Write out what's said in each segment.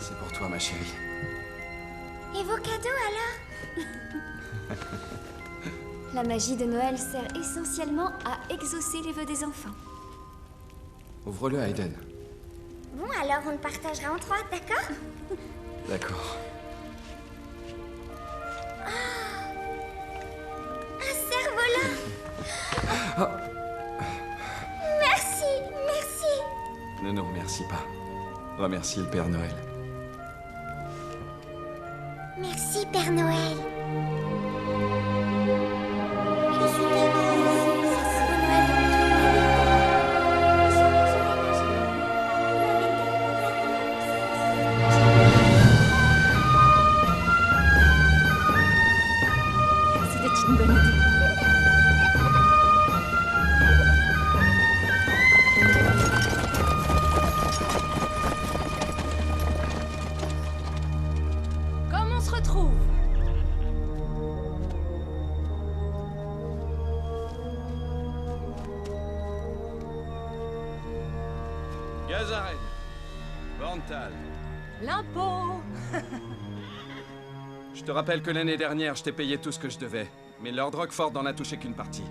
C'est pour toi, ma chérie. Et vos cadeaux alors? La magie de Noël sert essentiellement à exaucer les vœux des enfants. Ouvre-le, Aiden. Bon, alors on le partagera en trois, d'accord? D'accord. Un cerf-volant! Merci, merci! Ne nous remercie pas. Remercie le Père Noël. Merci, Père Noël. Je suis tellement heureuse. C'est Noël C'était une bonne idée. Comment on se retrouve? Gazaren. Borntal. L'impôt! Je te rappelle que l'année dernière, je t'ai payé tout ce que je devais. Mais Lord Rockford n'en a touché qu'une partie.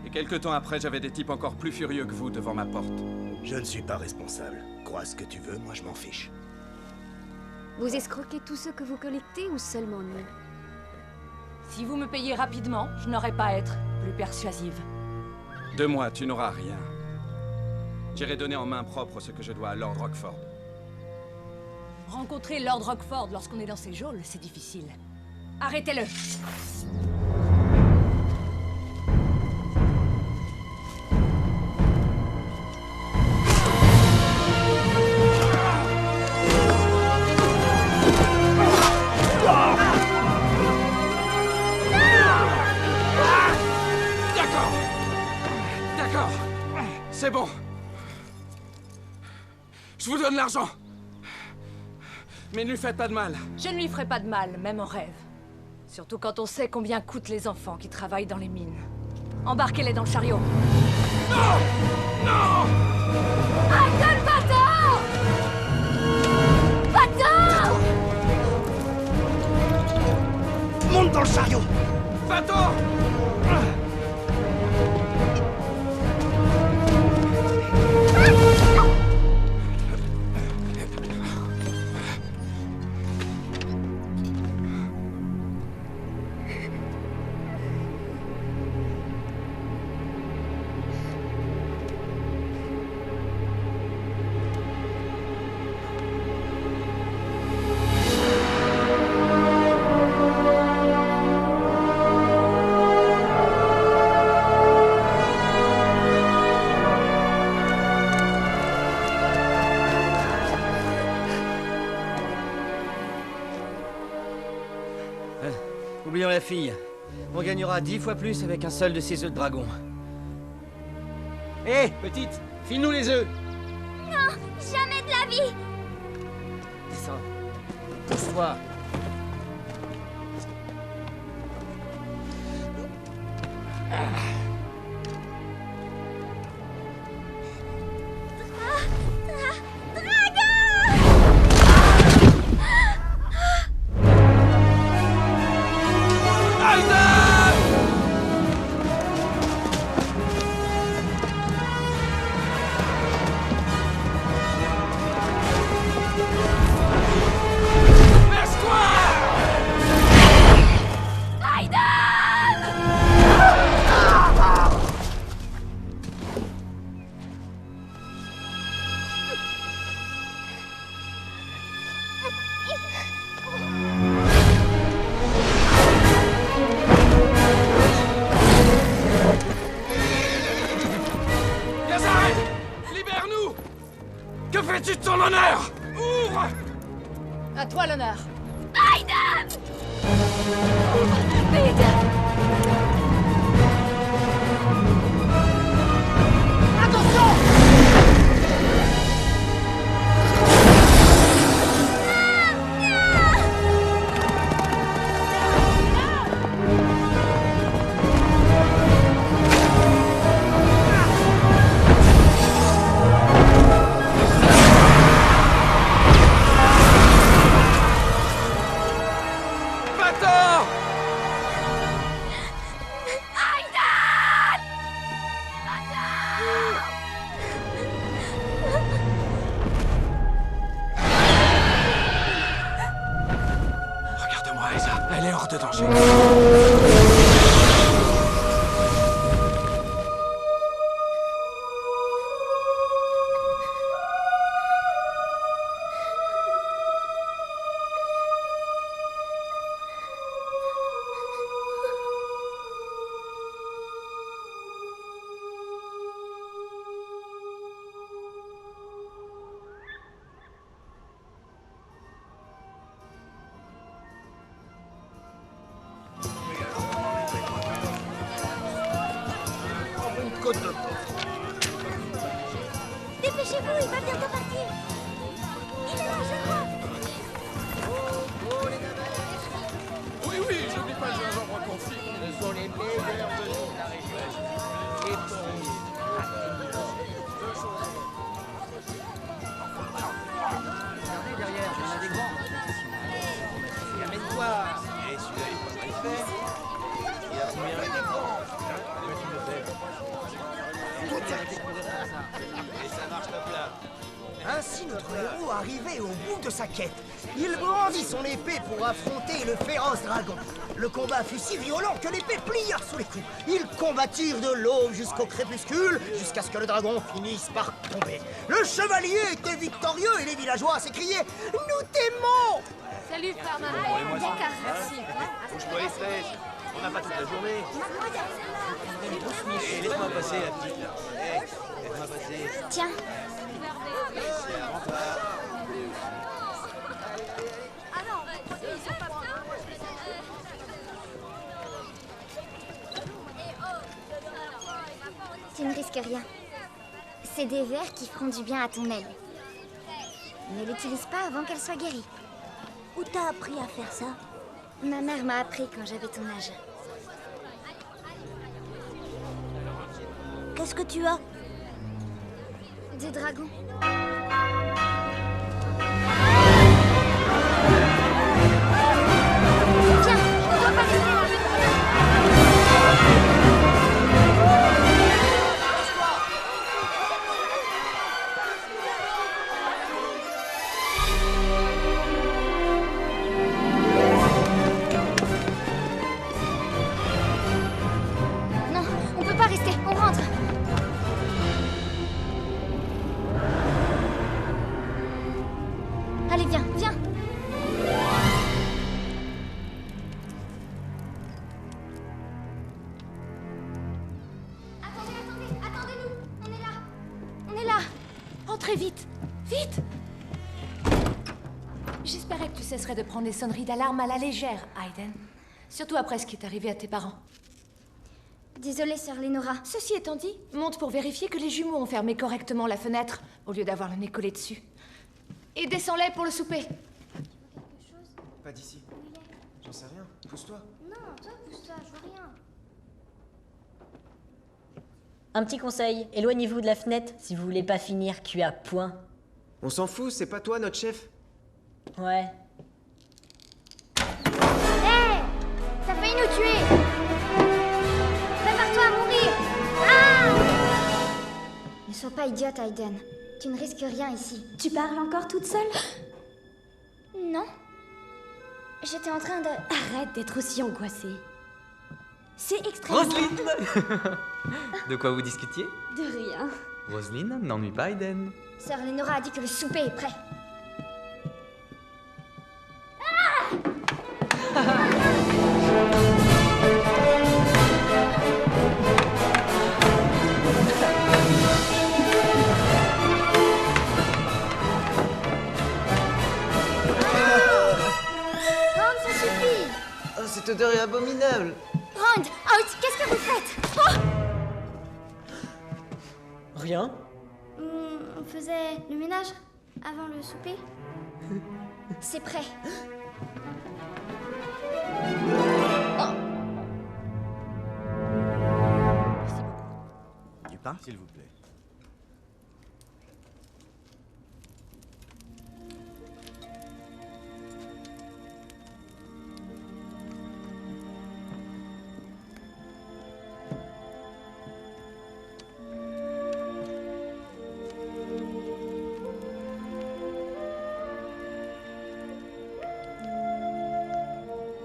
Et quelque temps après, j'avais des types encore plus furieux que vous devant ma porte. Je ne suis pas responsable. Crois ce que tu veux, moi je m'en fiche. Vous escroquez tous ceux que vous collectez ou seulement nous? Si vous me payez rapidement, je n'aurai pas à être plus persuasive. De moi, tu n'auras rien. J'irai donner en main propre ce que je dois à Lord Rockford. Rencontrer Lord Rockford lorsqu'on est dans ses geôles, c'est difficile. Arrêtez-le! D'accord. D'accord. C'est bon. Je vous donne l'argent. Mais ne lui faites pas de mal. Je ne lui ferai pas de mal, même en rêve. Surtout quand on sait combien coûtent les enfants qui travaillent dans les mines. Embarquez-les dans le chariot. Non! Non! Arrête le bateau! Bateau! Monte dans le chariot! Va-t'en! Oublions la fille. On gagnera 10 fois plus avec un seul de ces œufs de dragon. Hé, petite, file-nous les œufs. Non, jamais de la vie! Descends. Pousse-toi. Gazaren! Libère-nous! Que fais-tu de ton honneur? Ouvre! À toi l'honneur. Aiden! de danger. Dépêchez-vous, il va bientôt partir. Il est là, je le vois. Oui, oui, j'oublie pas le gingembre confit. Ce sont les meilleurs de toute la région. Et Regardez derrière, il y en a des grands. amène-toi. Et celui-là, il est pas mal fait. Il a combien les grands? Et ça marche top là. Ainsi notre héros arrivait au bout de sa quête. Il brandit son épée pour affronter le féroce dragon. Le combat fut si violent que l'épée plia sous les coups. Ils combattirent de l'aube jusqu'au crépuscule, jusqu'à ce que le dragon finisse par tomber. Le chevalier était victorieux et les villageois s'écriaient « Nous t'aimons !» Salut, frère maman. D'accord. Merci. Bouge-toi les fesses. On n'a pas toute la journée. Et laisse-moi passer la petite là. Laisse-moi passer. Tiens, tu ne risques rien. C'est des vers qui feront du bien à ton aile. Ne l'utilise pas avant qu'elle soit guérie. Où t'as appris à faire ça? Ma mère m'a appris quand j'avais ton âge. Qu'est-ce que tu as? Des dragons. Viens, on doit pas rester là. Non, on peut pas rester, on rentre. Allez, viens, viens. Attendez-nous. On est là. On est là. Entrez vite. Vite. J'espérais que tu cesserais de prendre les sonneries d'alarme à la légère, Aiden. Surtout après ce qui est arrivé à tes parents. Désolée, sœur Lénora. Ceci étant dit, monte pour vérifier que les jumeaux ont fermé correctement la fenêtre, au lieu d'avoir le nez collé dessus. Et descends-les pour le souper. Pas d'ici. J'en sais rien. Pousse-toi. Non, toi, pousse-toi, je vois rien. Un petit conseil, éloignez-vous de la fenêtre si vous voulez pas finir cul à point. On s'en fout, c'est pas toi notre chef. Ouais. Hé! T'as failli nous tuer! Prépare-toi à mourir! Ah! Ne sois pas idiote, Aiden. Tu ne risques rien ici. Tu parles encore toute seule? Non. J'étais en train de... Arrête d'être aussi angoissée. C'est extrêmement... Roselyne De quoi vous discutiez? De rien. Roselyne n'ennuie pas Aiden. Sœur Lénora a dit que le souper est prêt. Ron, ça suffit! Oh, cette odeur est abominable. Ron, out! Qu'est-ce que vous faites? Oh! Rien? On faisait le ménage avant le souper. C'est prêt. Du pain, s'il vous plaît.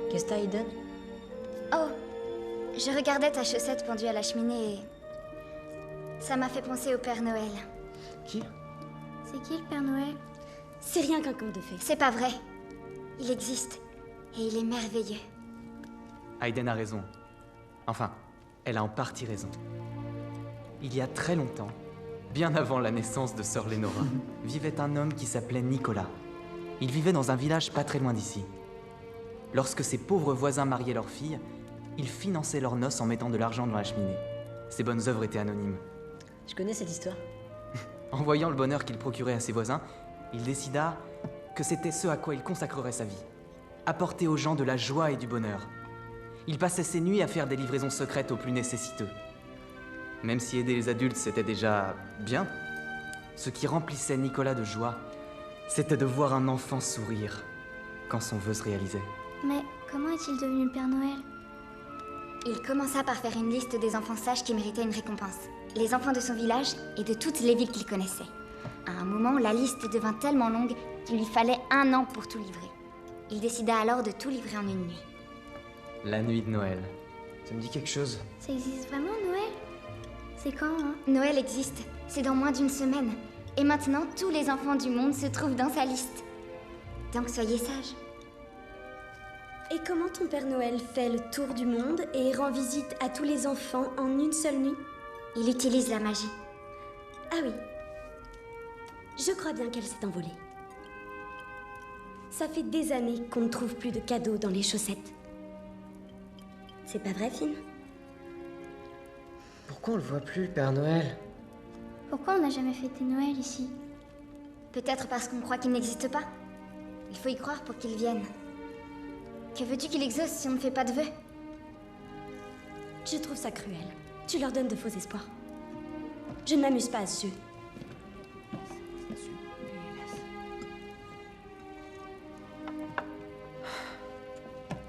Qu'est-ce que t'as, Aiden? Oh, je regardais ta chaussette pendue à la cheminée et... ça m'a fait penser au Père Noël. Qui? C'est qui le Père Noël? C'est rien qu'un conte de fées. C'est pas vrai. Il existe. Et il est merveilleux. Aiden a raison. Enfin, elle a en partie raison. Il y a très longtemps, bien avant la naissance de Sœur Lénora, vivait un homme qui s'appelait Nicolas. Il vivait dans un village pas très loin d'ici. Lorsque ses pauvres voisins mariaient leurs filles, il finançait leurs noces en mettant de l'argent dans la cheminée. Ses bonnes œuvres étaient anonymes. Je connais cette histoire. En voyant le bonheur qu'il procurait à ses voisins, il décida que c'était ce à quoi il consacrerait sa vie. Apporter aux gens de la joie et du bonheur. Il passait ses nuits à faire des livraisons secrètes aux plus nécessiteux. Même si aider les adultes c'était déjà bien, ce qui remplissait Nicolas de joie, c'était de voir un enfant sourire quand son vœu se réalisait. Mais comment est-il devenu le Père Noël? Il commença par faire une liste des enfants sages qui méritaient une récompense. Les enfants de son village et de toutes les villes qu'il connaissait. À un moment, la liste devint tellement longue qu'il lui fallait 1 an pour tout livrer. Il décida alors de tout livrer en une nuit. La nuit de Noël. Ça me dit quelque chose. Ça existe vraiment, Noël? C'est quand, hein? Noël existe. C'est dans moins d'1 semaine. Et maintenant, tous les enfants du monde se trouvent dans sa liste. Donc soyez sages. Et comment ton Père Noël fait le tour du monde et rend visite à tous les enfants en une seule nuit? Il utilise la magie. Ah oui. Je crois bien qu'elle s'est envolée. Ça fait des années qu'on ne trouve plus de cadeaux dans les chaussettes. C'est pas vrai, Finn? Pourquoi on le voit plus, le Père Noël? Pourquoi on n'a jamais fêté Noël ici? Peut-être parce qu'on croit qu'il n'existe pas. Il faut y croire pour qu'il vienne. Que veux-tu qu'il exauce si on ne fait pas de vœux? Je trouve ça cruel. Tu leur donnes de faux espoirs. Je ne m'amuse pas à ce jeu.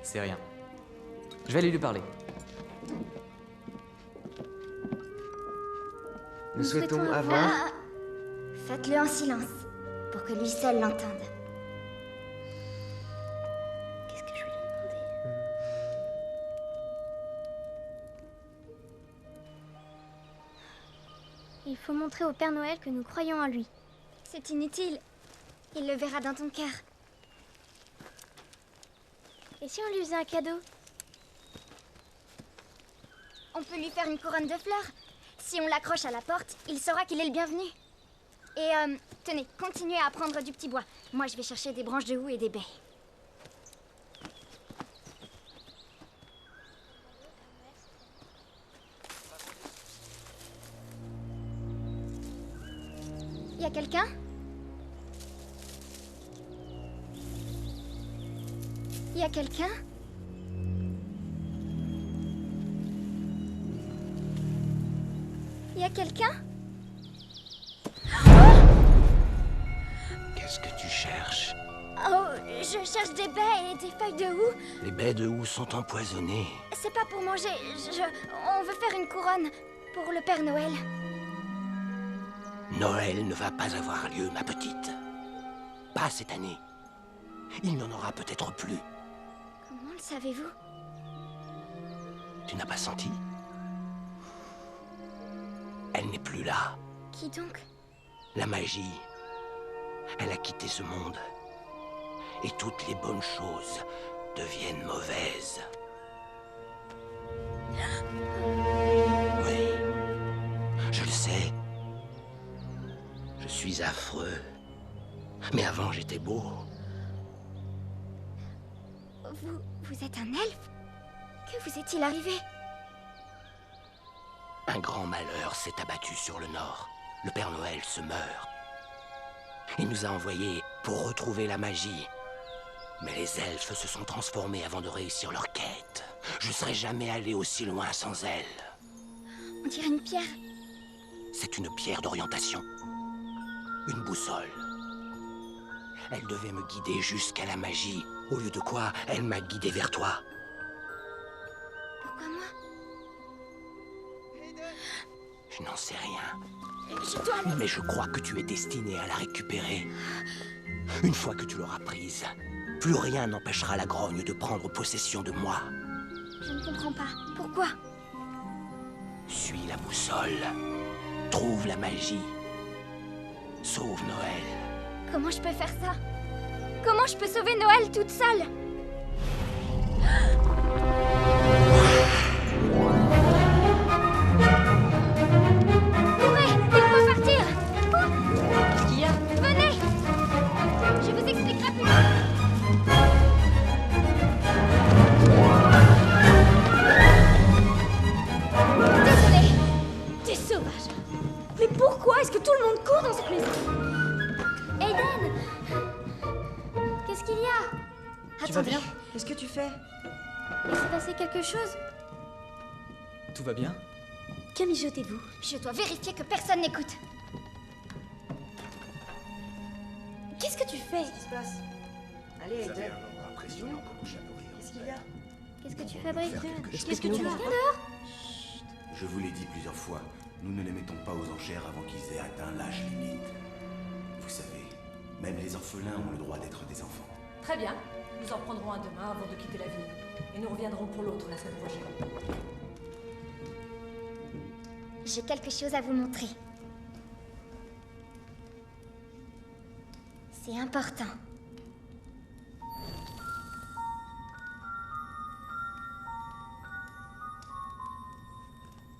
C'est rien. Je vais aller lui parler. Nous souhaitons avoir... Ah, faites-le en silence, pour que lui seul l'entende. Qu'est-ce que je vais lui demander? Il faut montrer au Père Noël que nous croyons en lui. C'est inutile. Il le verra dans ton cœur. Et si on lui faisait un cadeau? On peut lui faire une couronne de fleurs. Si on l'accroche à la porte, il saura qu'il est le bienvenu. Et tenez, continuez à prendre du petit bois. Moi, je vais chercher des branches de houx et des baies. Y a quelqu'un? Y a quelqu'un? Y a quelqu'un? Qu'est-ce que tu cherches? Oh, je cherche des baies et des feuilles de houx. Les baies de houx sont empoisonnées. C'est pas pour manger. On veut faire une couronne pour le Père Noël. Noël ne va pas avoir lieu, ma petite. Pas cette année. Il n'en aura peut-être plus. Comment le savez-vous? Tu n'as pas senti? Elle n'est plus là. Qui donc? La magie. Elle a quitté ce monde. Et toutes les bonnes choses deviennent mauvaises. Oui, je le sais. Je suis affreux. Mais avant, j'étais beau. Vous êtes un elfe? Que vous est-il arrivé? Un grand malheur s'est abattu sur le nord. Le Père Noël se meurt. Il nous a envoyés pour retrouver la magie. Mais les elfes se sont transformés avant de réussir leur quête. Je ne serais jamais allé aussi loin sans elles. On dirait une pierre. C'est une pierre d'orientation. Une boussole. Elle devait me guider jusqu'à la magie, au lieu de quoi elle m'a guidé vers toi. Pourquoi moi? Je n'en sais rien. Je dois aller... Mais je crois que tu es destiné à la récupérer. Une fois que tu l'auras prise, plus rien n'empêchera la grogne de prendre possession de moi. Je ne comprends pas. Pourquoi? Suis la boussole. Trouve la magie. Sauve Noël. Comment je peux faire ça? Comment je peux sauver Noël toute seule? Courez! Il faut partir! Qu'est-ce qu'il y a? Venez! Je vous expliquerai plus tard. Désolée! T'es sauvage. Mais pourquoi est-ce que tout le monde court dans cette maison? Aiden! Qu'est-ce qu'il y a? Tu vas bien? Qu'est-ce que tu fais? Il s'est passé quelque chose? Tout va bien? Que mijotez-vous? Je dois vérifier que personne n'écoute. Qu'est-ce que tu fais? Qu'est-ce qui se passe? Allez, Vous avez Eden. un nombre impressionnant pour vous nourrir. Qu'est-ce qu'il y a? Qu'est-ce que tu fabriques? Qu'est-ce que tu Viens fais? dehors! Je vous l'ai dit plusieurs fois, nous ne les mettons pas aux enchères avant qu'ils aient atteint l'âge limite. Vous savez, même les orphelins ont le droit d'être des enfants. Très bien. Nous en prendrons un demain avant de quitter la ville. Et nous reviendrons pour l'autre la semaine prochaine. J'ai quelque chose à vous montrer. C'est important.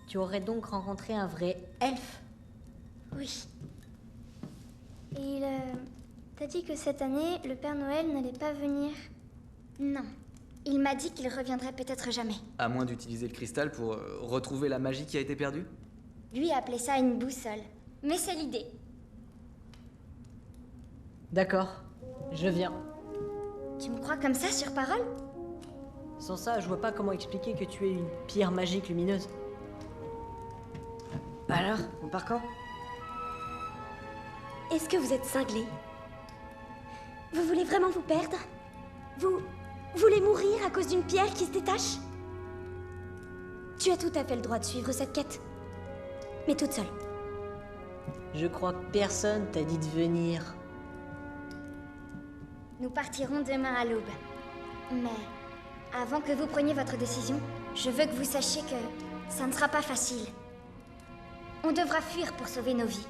Tu aurais donc rencontré un vrai elfe? Oui. Et t'a dit que cette année, le Père Noël n'allait pas venir? Non. Il m'a dit qu'il reviendrait peut-être jamais. À moins d'utiliser le cristal pour retrouver la magie qui a été perdue? Lui appelait ça une boussole. Mais c'est l'idée. D'accord, je viens. Tu me crois comme ça sur parole? Sans ça, je vois pas comment expliquer que tu es une pierre magique lumineuse. Alors, on part quand? Est-ce que vous êtes cinglé? Vous voulez vraiment vous perdre? Vous voulez mourir à cause d'une pierre qui se détache? Tu as tout à fait le droit de suivre cette quête. Mais toute seule. Je crois que personne t'a dit de venir. Nous partirons demain à l'aube. Mais avant que vous preniez votre décision, je veux que vous sachiez que ça ne sera pas facile. On devra fuir pour sauver nos vies.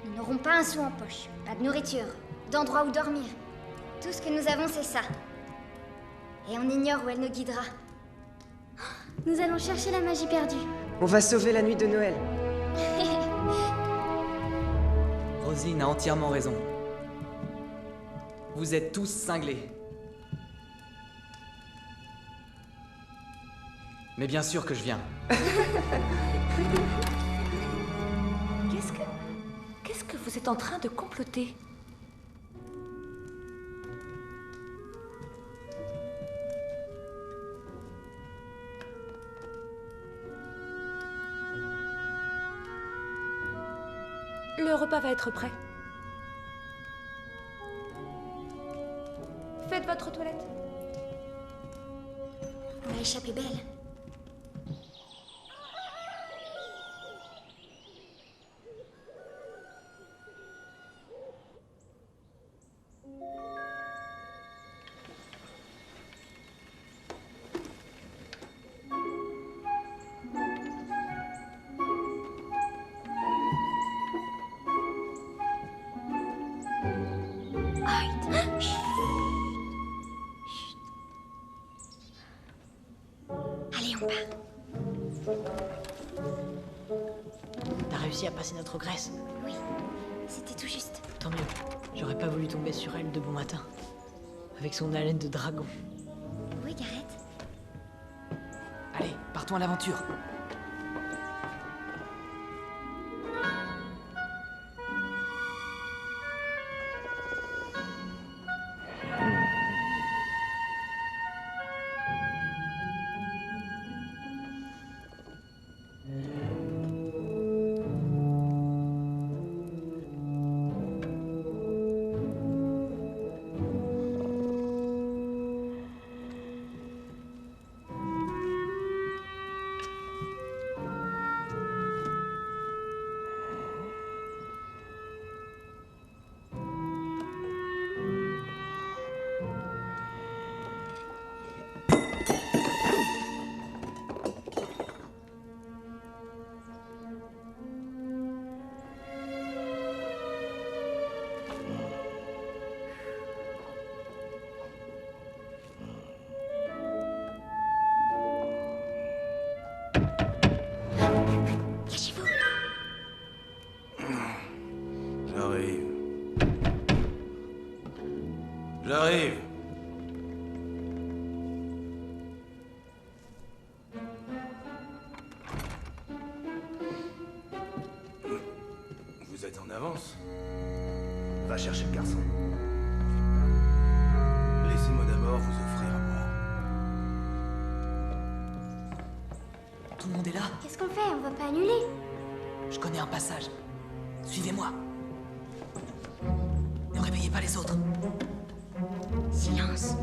Nous n'aurons pas un sou en poche, pas de nourriture, d'endroit où dormir. Tout ce que nous avons, c'est ça. Et on ignore où elle nous guidera. Nous allons chercher la magie perdue. On va sauver la nuit de Noël. Rosine a entièrement raison. Vous êtes tous cinglés. Mais bien sûr que je viens. Qu'est-ce que vous êtes en train de comploter? Le repas va être prêt. Faites votre toilette. On a échappé belle. Allez, on part. T'as réussi à passer notre graisse? Oui, c'était tout juste. Tant mieux. J'aurais pas voulu tomber sur elle de bon matin. Avec son haleine de dragon. Oui, Gareth. Allez, partons à l'aventure. J'arrive. Vous êtes en avance. Va chercher le garçon. Laissez-moi d'abord vous offrir à boire. Tout le monde est là? Qu'est-ce qu'on fait? On va pas annuler. Je connais un passage. Suivez-moi. Ne réveillez pas les autres. Silence.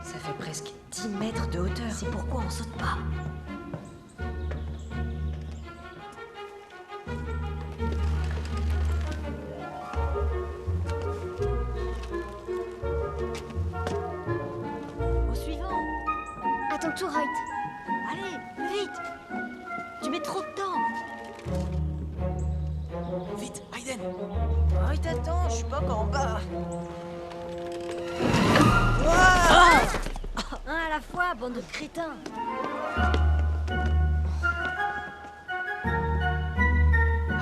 Ça fait presque 10 mètres de hauteur. C'est pourquoi on saute pas. Au suivant. À ton tour, Hoyt. Allez, plus vite. Tu mets trop de temps. Vite, Aiden. Oh, t'attends, je suis pas encore en bas. Un à la fois, bande de crétins.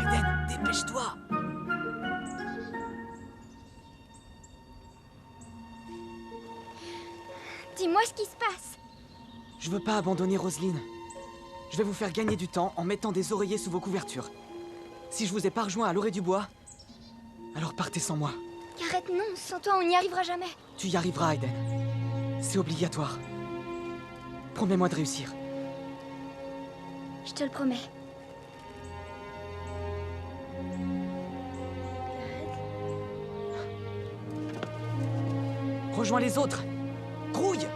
Aiden, dépêche-toi. Dis-moi ce qui se passe. Je veux pas abandonner Roselyne. Je vais vous faire gagner du temps en mettant des oreillers sous vos couvertures. Si je vous ai pas rejoint à l'orée du bois, alors partez sans moi. Garrett, non, sans toi on n'y arrivera jamais. Tu y arriveras, Aiden. C'est obligatoire. Promets-moi de réussir. Je te le promets. Rejoins les autres. Grouille!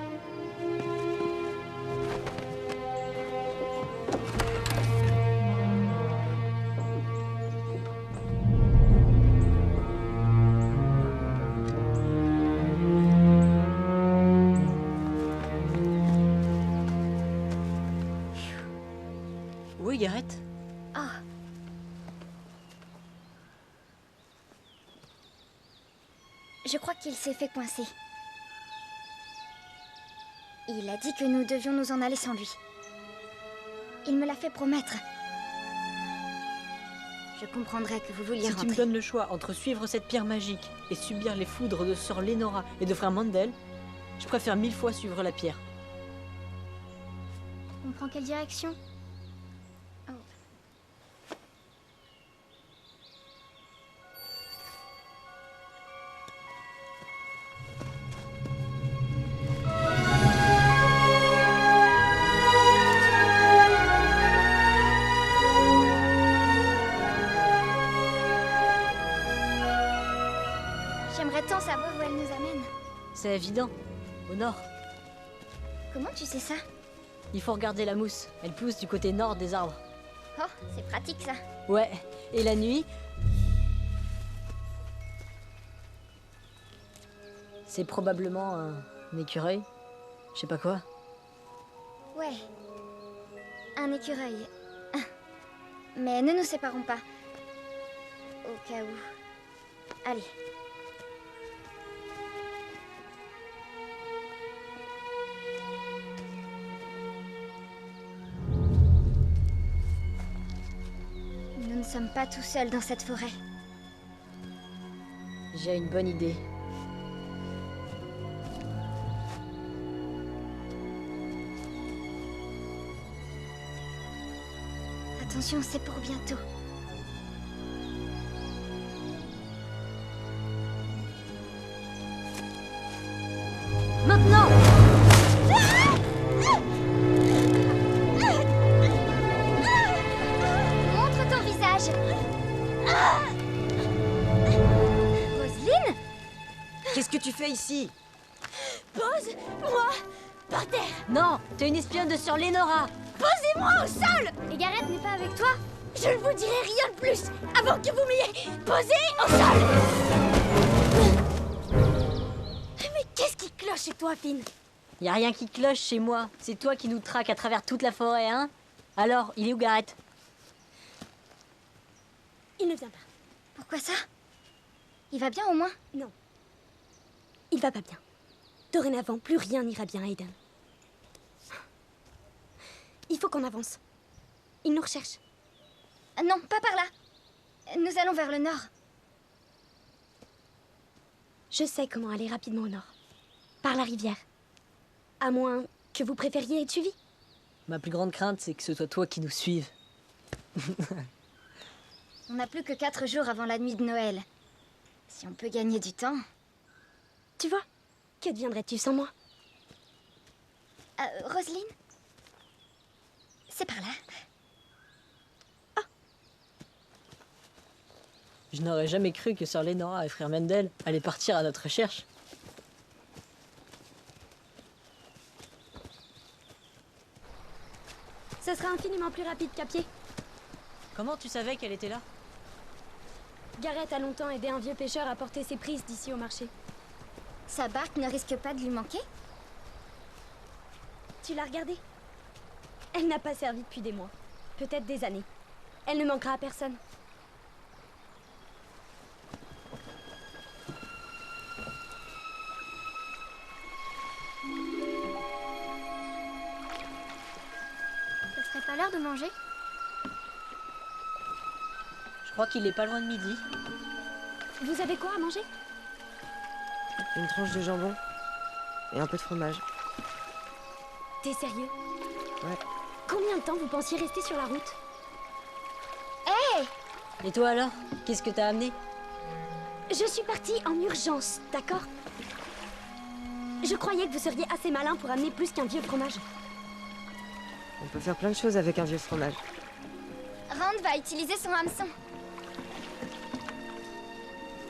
Oui, Garrett. Ah. Je crois qu'il s'est fait coincer. Il a dit que nous devions nous en aller sans lui. Il me l'a fait promettre. Je comprendrais que vous vouliez Si rentrer. tu me donnes le choix entre suivre cette pierre magique et subir les foudres de sœur Lénora et de frère Mandel, je préfère 1000 fois suivre la pierre. On prend quelle direction? Oh. J'aimerais tant savoir où elle nous amène. C'est évident. Au nord. Comment tu sais ça? Il faut regarder la mousse. Elle pousse du côté nord des arbres. Oh, c'est pratique ça. Ouais. Et la nuit, c'est probablement un écureuil. Je sais pas quoi. Ouais. Un écureuil. Mais ne nous séparons pas. Au cas où. Allez. Nous ne sommes pas tout seuls dans cette forêt. J'ai une bonne idée. Attention, c'est pour bientôt. Maintenant! Montre ton visage. Roselyne? Qu'est-ce que tu fais ici? Pose-moi par terre. Non, t'es une espionne de sœur Lénora. Posez-moi au sol. Et Garrett n'est pas avec toi? Je ne vous dirai rien de plus avant que vous m'ayez posé au sol. Mais qu'est-ce qui cloche chez toi, Finn? Y a rien qui cloche chez moi. C'est toi qui nous traques à travers toute la forêt, hein? Alors, il est où Garrett? Il ne vient pas. Pourquoi ça? Il va bien au moins? Non. Il va pas bien. Dorénavant, plus rien n'ira bien, Aiden. Il faut qu'on avance. Ils nous recherchent. Non, pas par là. Nous allons vers le nord. Je sais comment aller rapidement au nord. Par la rivière. À moins que vous préfériez être suivi. Ma plus grande crainte, c'est que ce soit toi qui nous suive. On n'a plus que 4 jours avant la nuit de Noël. Si on peut gagner du temps... Tu vois, que deviendrais-tu sans moi? Roselyne? C'est par là. Je n'aurais jamais cru que Sœur Lénora et frère Mendel allaient partir à notre recherche. Ce sera infiniment plus rapide qu'à pied. Comment tu savais qu'elle était là? Gareth a longtemps aidé un vieux pêcheur à porter ses prises d'ici au marché. Sa barque ne risque pas de lui manquer? Tu l'as regardée? Elle n'a pas servi depuis des mois. Peut-être des années. Elle ne manquera à personne. Ce serait pas l'heure de manger? Je crois qu'il est pas loin de midi. Vous avez quoi à manger? Une tranche de jambon et un peu de fromage. T'es sérieux? Ouais. Combien de temps vous pensiez rester sur la route? Hé! Et toi alors? Qu'est-ce que t'as amené? Je suis partie en urgence, d'accord? Je croyais que vous seriez assez malin pour amener plus qu'un vieux fromage. On peut faire plein de choses avec un vieux fromage. Rand va utiliser son hameçon.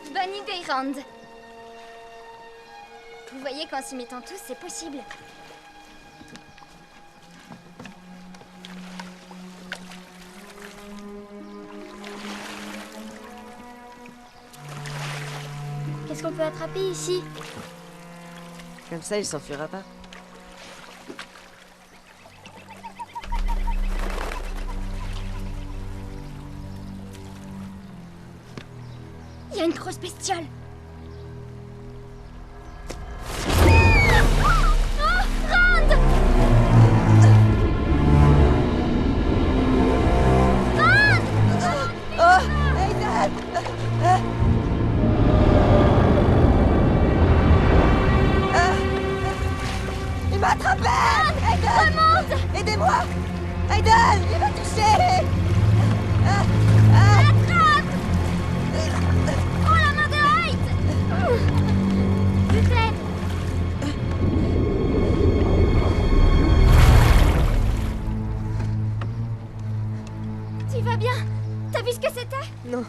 Bonne idée, Rand. Vous voyez qu'en s'y mettant tous, c'est possible. Qu'est-ce qu'on peut attraper ici? Comme ça, il s'enfuira pas. Il y a une grosse bestiole. Il m'a attrapé! Aiden! Aidez-moi! Aiden! Il m'a touché! Attrape! Oh, la main de Hyde! Je t'aide. Tu vas bien? T'as vu ce que c'était? Non.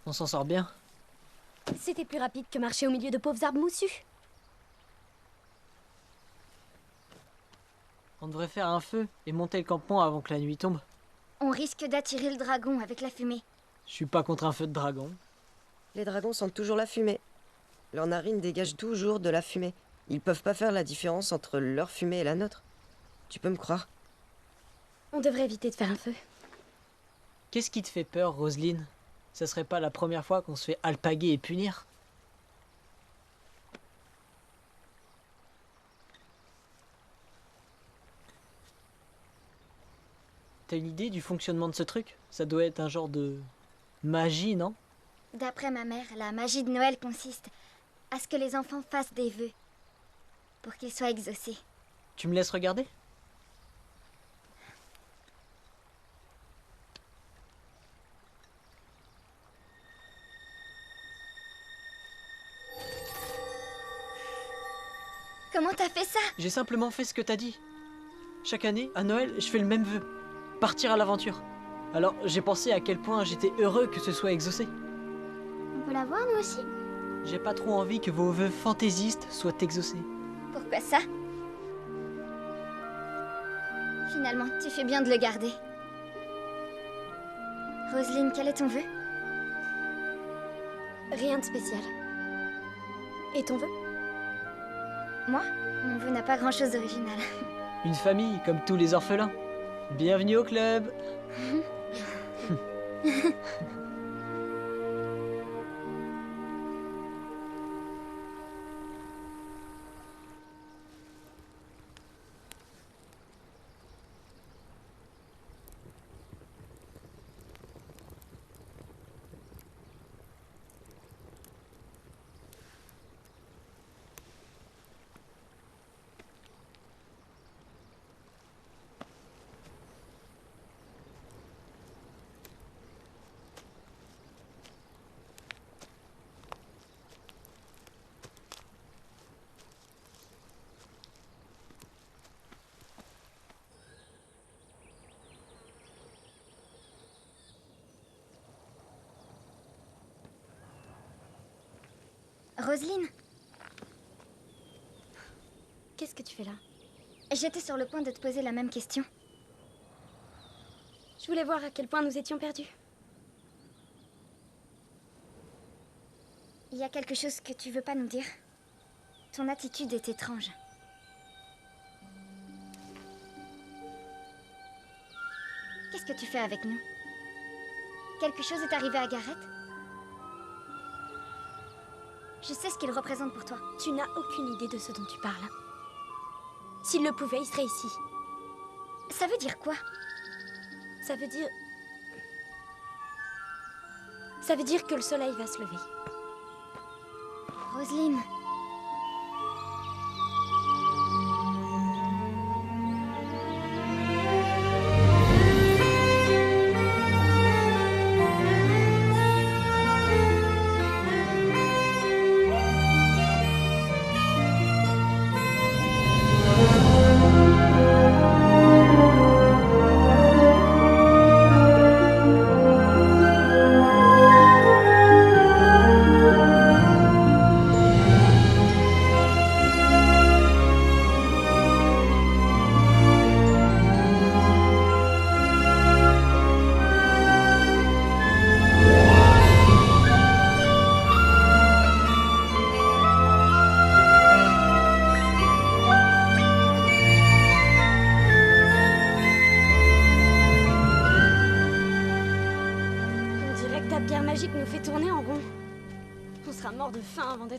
On s'en sort bien. C'était plus rapide que marcher au milieu de pauvres arbres moussus. On devrait faire un feu et monter le campement avant que la nuit tombe. On risque d'attirer le dragon avec la fumée. Je suis pas contre un feu de dragon. Les dragons sentent toujours la fumée. Leurs narines dégagent toujours de la fumée. Ils peuvent pas faire la différence entre leur fumée et la nôtre. Tu peux me croire. On devrait éviter de faire un feu. Qu'est-ce qui te fait peur, Roselyne? Ça serait pas la première fois qu'on se fait alpaguer et punir? T'as une idée du fonctionnement de ce truc? Ça doit être un genre de magie, non? D'après ma mère, la magie de Noël consiste à ce que les enfants fassent des vœux pour qu'ils soient exaucés. Tu me laisses regarder? Comment t'as fait ça? J'ai simplement fait ce que t'as dit. Chaque année, à Noël, je fais le même vœu. Partir à l'aventure. Alors, j'ai pensé à quel point j'étais heureux que ce soit exaucé. On peut la voir, nous aussi? J'ai pas trop envie que vos vœux fantaisistes soient exaucés. Pourquoi ça? Finalement, tu fais bien de le garder. Roselyne, quel est ton vœu? Rien de spécial. Et ton vœu? Moi? Mon vœu n'a pas grand-chose d'original. Une famille, comme tous les orphelins. Bienvenue au club. Roselyne, qu'est-ce que tu fais là? j'étais sur le point de te poser la même question. Je voulais voir à quel point nous étions perdus. Il y a quelque chose que tu veux pas nous dire? Ton attitude est étrange. Qu'est-ce que tu fais avec nous? Quelque chose est arrivé à Gareth? Je sais ce qu'il représente pour toi. Tu n'as aucune idée de ce dont tu parles. S'il le pouvait, il serait ici. Ça veut dire quoi? Ça veut dire... Ça veut dire que le soleil va se lever. Roselyne.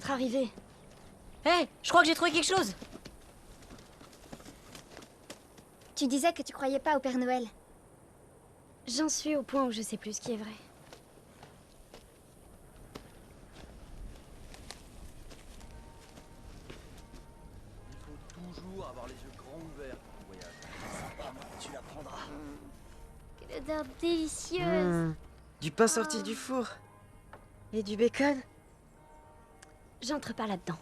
Arrivé. Hé, je crois que j'ai trouvé quelque chose. Tu disais que tu croyais pas au Père Noël. J'en suis au point où je sais plus ce qui est vrai. Il faut toujours avoir les yeux grands ouverts quand on voyage. Sympa, tu l'apprendras. Quelle odeur délicieuse. Du pain sorti du four. Et du bacon. J'entre pas là-dedans.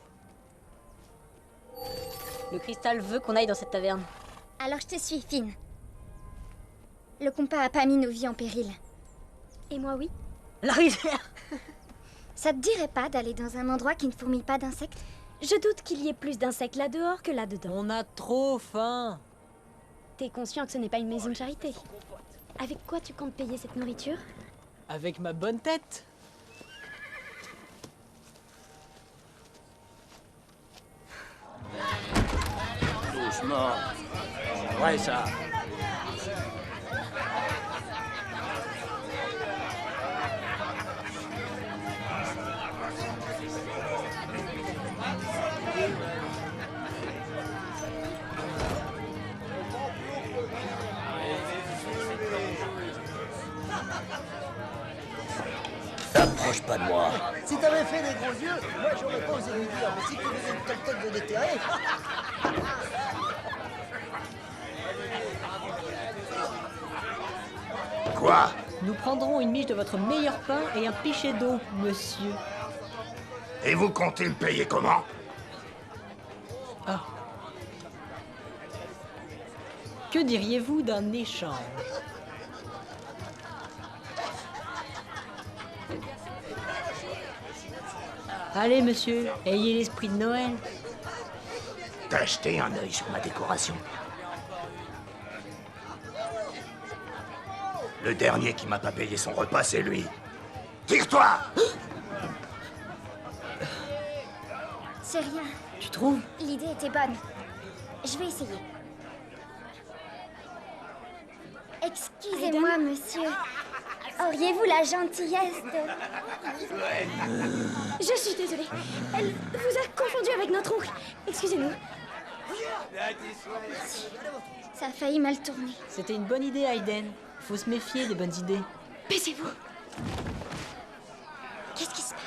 Le cristal veut qu'on aille dans cette taverne. Alors je te suis, Finn. Le compas a pas mis nos vies en péril. Et moi, oui. La rivière. Ça te dirait pas d'aller dans un endroit qui ne fourmille pas d'insectes? Je doute qu'il y ait plus d'insectes là dehors que là dedans. On a trop faim. T'es conscient que ce n'est pas une maison de charité? Avec quoi tu comptes payer cette nourriture? Avec ma bonne tête. Doucement. Ouais, ça. T'approches pas de moi. Si t'avais fait des gros yeux, moi j'aurais pas osé lui dire, mais si tu faisais une telle de déterrer... Quoi? Nous prendrons une miche de votre meilleur pain et un pichet d'eau, monsieur. Et vous comptez me payer comment? Ah. Que diriez-vous d'un échange? Allez, monsieur, ayez l'esprit de Noël. T'as jeté un œil sur ma décoration? Le dernier qui m'a pas payé son repas, c'est lui. Tire-toi! C'est rien. Tu trouves? L'idée était bonne. Je vais essayer. Excusez-moi, monsieur. Auriez-vous la gentillesse de... Je suis désolée. Elle vous a confondu avec notre oncle. Excusez-nous. Ça a failli mal tourner. C'était une bonne idée, Hayden. Faut se méfier des bonnes idées. Baissez-vous. Qu'est-ce qui se passe?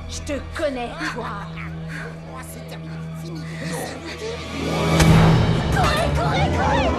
Je te connais, toi. C'est terminé, fini. Courez, courez, courez!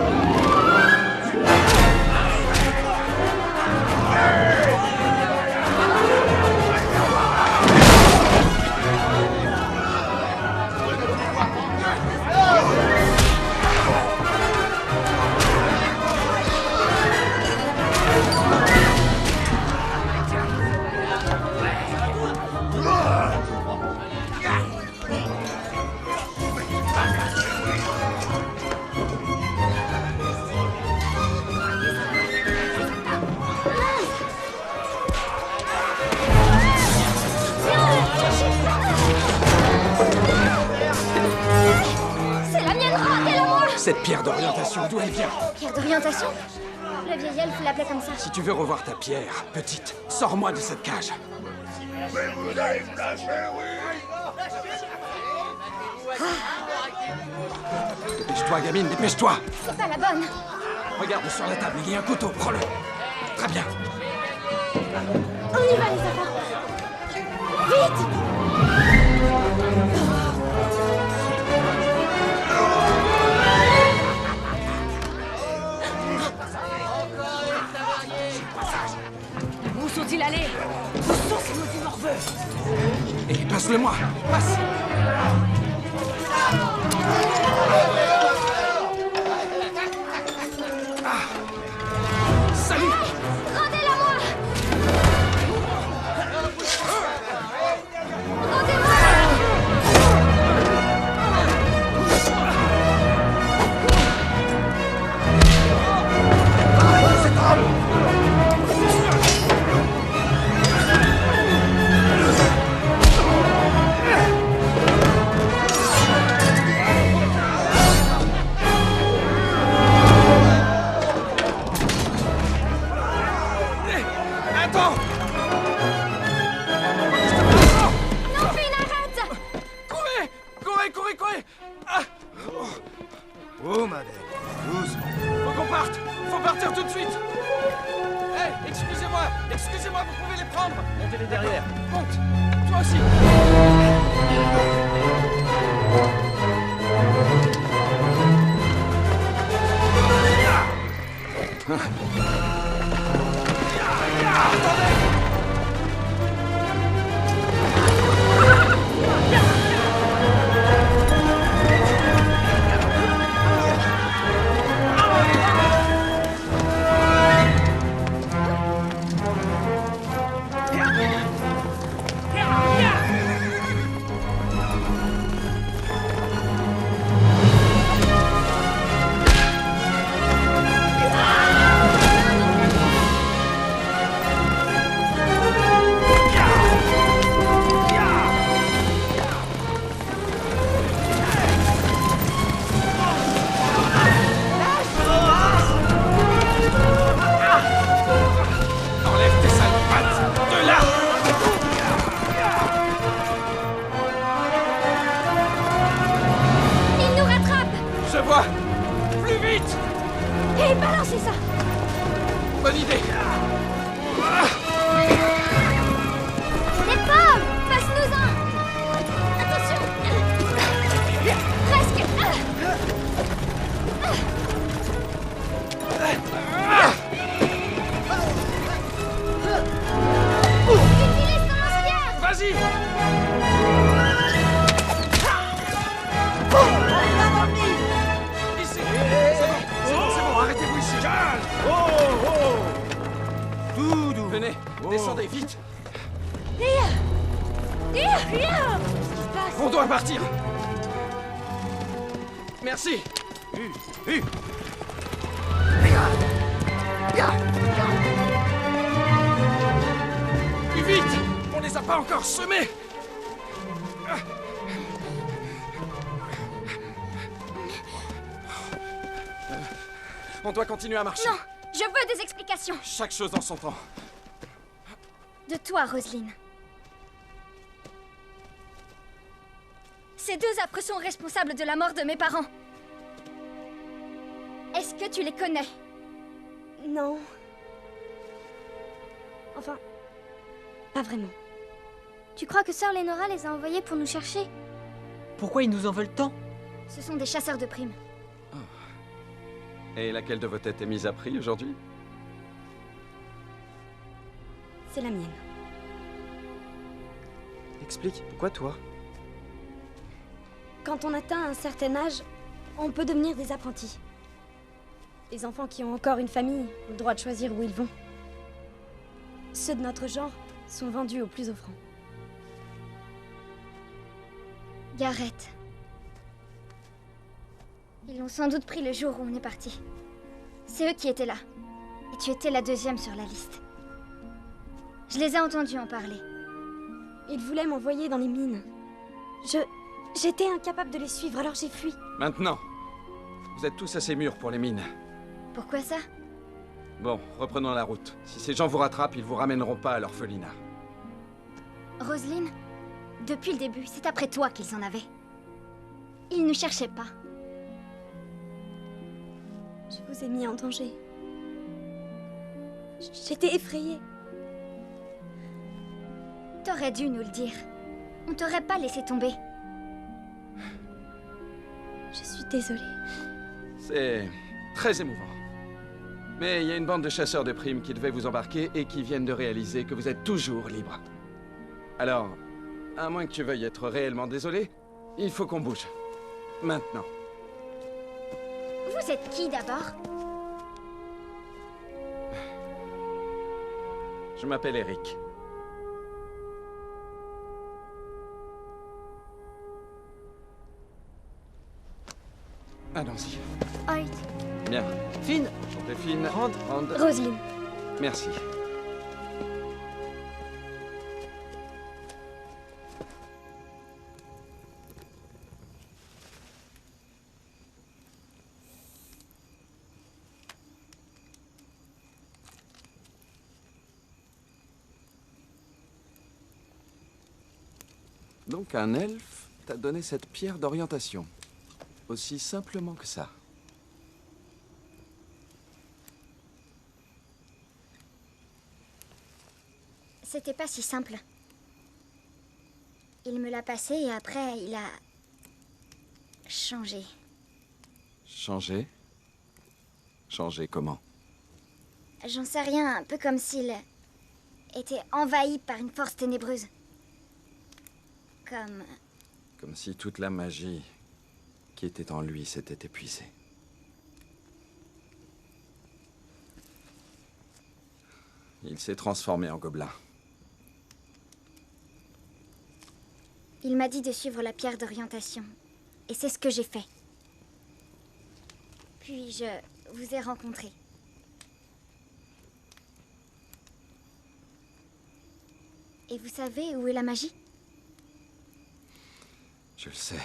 C'est la mienne, rendez-la-moi! Cette pierre d'orientation, d'où elle vient? Pierre d'orientation? Le vieil elfe l'appelait comme ça. Si tu veux revoir ta pierre, petite, sors-moi de cette cage. Mais vous allez me lâcher, oui! Dépêche-toi, gamine, dépêche-toi! C'est pas la bonne. Regarde sur la table, il y a un couteau, prends-le. Très bien. On y va, les enfants. Vite! Où sont-ils allés? Où sont ces maudits morveux? Et passe-le-moi, passe! Ah. Salut! Rendez-la-moi! Attends! Non, Finn, arrête! Courez! Courez, courez, courez! Ah. Oh, ma belle, doucement. Faut qu'on parte! Faut partir tout de suite! Hé, excusez-moi! Excusez-moi, vous pouvez les prendre! Montez-les derrière. Monte! Toi aussi! Enlève tes sales pattes! De là! Il nous rattrape! Je vois! Plus vite! Et balancez ça! Bonne idée! Descendez, vite! Qu'est-ce qui se passe? On doit partir! Merci! Plus vite! On les a pas encore semés! On doit continuer à marcher. Non, je veux des explications. Chaque chose en son temps. De toi, Roseline. Ces deux affreux sont responsables de la mort de mes parents. Est-ce que tu les connais? Non. Enfin, pas vraiment. Tu crois que Sœur Lénora les a envoyés pour nous chercher? Pourquoi ils nous en veulent tant? Ce sont des chasseurs de primes. Et laquelle de vos têtes est mise à prix aujourd'hui? C'est la mienne. Explique, pourquoi toi? Quand on atteint un certain âge, on peut devenir des apprentis. Les enfants qui ont encore une famille ont le droit de choisir où ils vont. Ceux de notre genre sont vendus au plus offrant. Gareth. Ils l'ont sans doute pris le jour où on est parti. C'est eux qui étaient là. Et tu étais la deuxième sur la liste. Je les ai entendus en parler. Ils voulaient m'envoyer dans les mines. J'étais incapable de les suivre, alors j'ai fui. Maintenant. Vous êtes tous assez mûrs pour les mines. Pourquoi ça? Bon, reprenons la route. Si ces gens vous rattrapent, ils vous ramèneront pas à l'orphelinat. Roseline, depuis le début, c'est après toi qu'ils en avaient. Ils ne cherchaient pas. Je vous ai mis en danger. J'étais effrayée. T'aurais dû nous le dire. On t'aurait pas laissé tomber. Je suis désolée. C'est très émouvant. Mais il y a une bande de chasseurs de primes qui devait vous embarquer et qui viennent de réaliser que vous êtes toujours libre. Alors, à moins que tu veuilles être réellement désolé, il faut qu'on bouge. Maintenant. Vous êtes qui d'abord? Je m'appelle Eric. Allons-y. Hoyt. Bien. Finn. Chantez Finn. Rand. Roseline. Merci. Donc un elfe t'a donné cette pierre d'orientation. Aussi simplement que ça. C'était pas si simple. Il me l'a passé et après, il a... changé. Changé? Changé comment? J'en sais rien, un peu comme s'il était envahi par une force ténébreuse. Comme si toute la magie qui était en lui s'était épuisée. Il s'est transformé en gobelin. Il m'a dit de suivre la pierre d'orientation. Et c'est ce que j'ai fait. Puis je vous ai rencontré. Et vous savez où est la magie? Je le sais.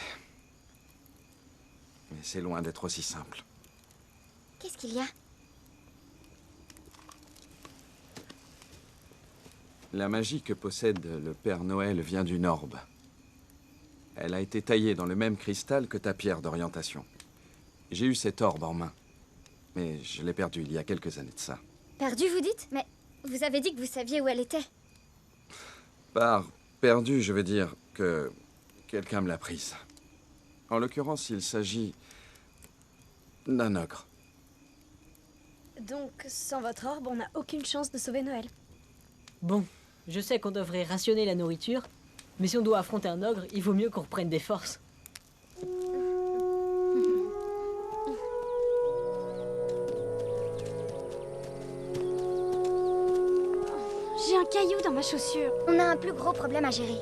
Mais c'est loin d'être aussi simple. Qu'est-ce qu'il y a? La magie que possède le Père Noël vient d'une orbe. Elle a été taillée dans le même cristal que ta pierre d'orientation. J'ai eu cette orbe en main. Mais je l'ai perdue il y a quelques années de ça. Perdu, vous dites? Mais vous avez dit que vous saviez où elle était. Par perdu, je veux dire que quelqu'un me l'a prise. En l'occurrence, il s'agit d'un ogre. Donc, sans votre orbe, on n'a aucune chance de sauver Noël. Bon, je sais qu'on devrait rationner la nourriture, mais si on doit affronter un ogre, il vaut mieux qu'on reprenne des forces. J'ai un caillou dans ma chaussure. On a un plus gros problème à gérer.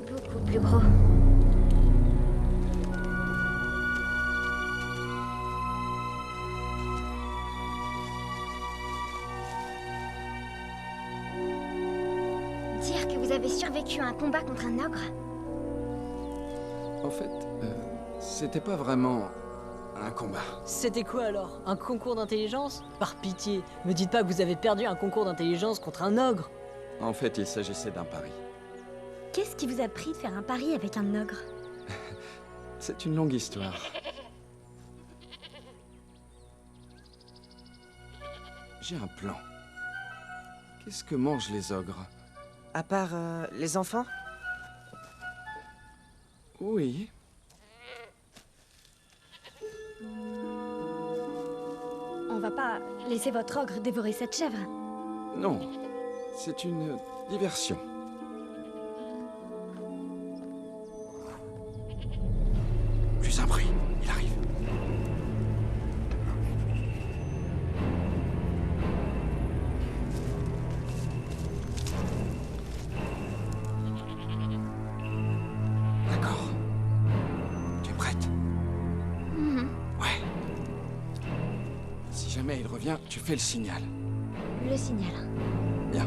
Beaucoup plus gros. Dire que vous avez survécu à un combat contre un ogre? En fait, c'était pas vraiment un combat. C'était quoi alors? Un concours d'intelligence? Par pitié, me dites pas que vous avez perdu un concours d'intelligence contre un ogre. En fait, il s'agissait d'un pari. Qu'est-ce qui vous a pris de faire un pari avec un ogre? C'est une longue histoire. J'ai un plan. Qu'est-ce que mangent les ogres? À part les enfants? Oui. On va pas laisser votre ogre dévorer cette chèvre. Non, c'est une diversion. Plus un bruit, il arrive. D'accord. Tu es prête? Ouais. Si jamais il revient, tu fais le signal. Le signal. Bien.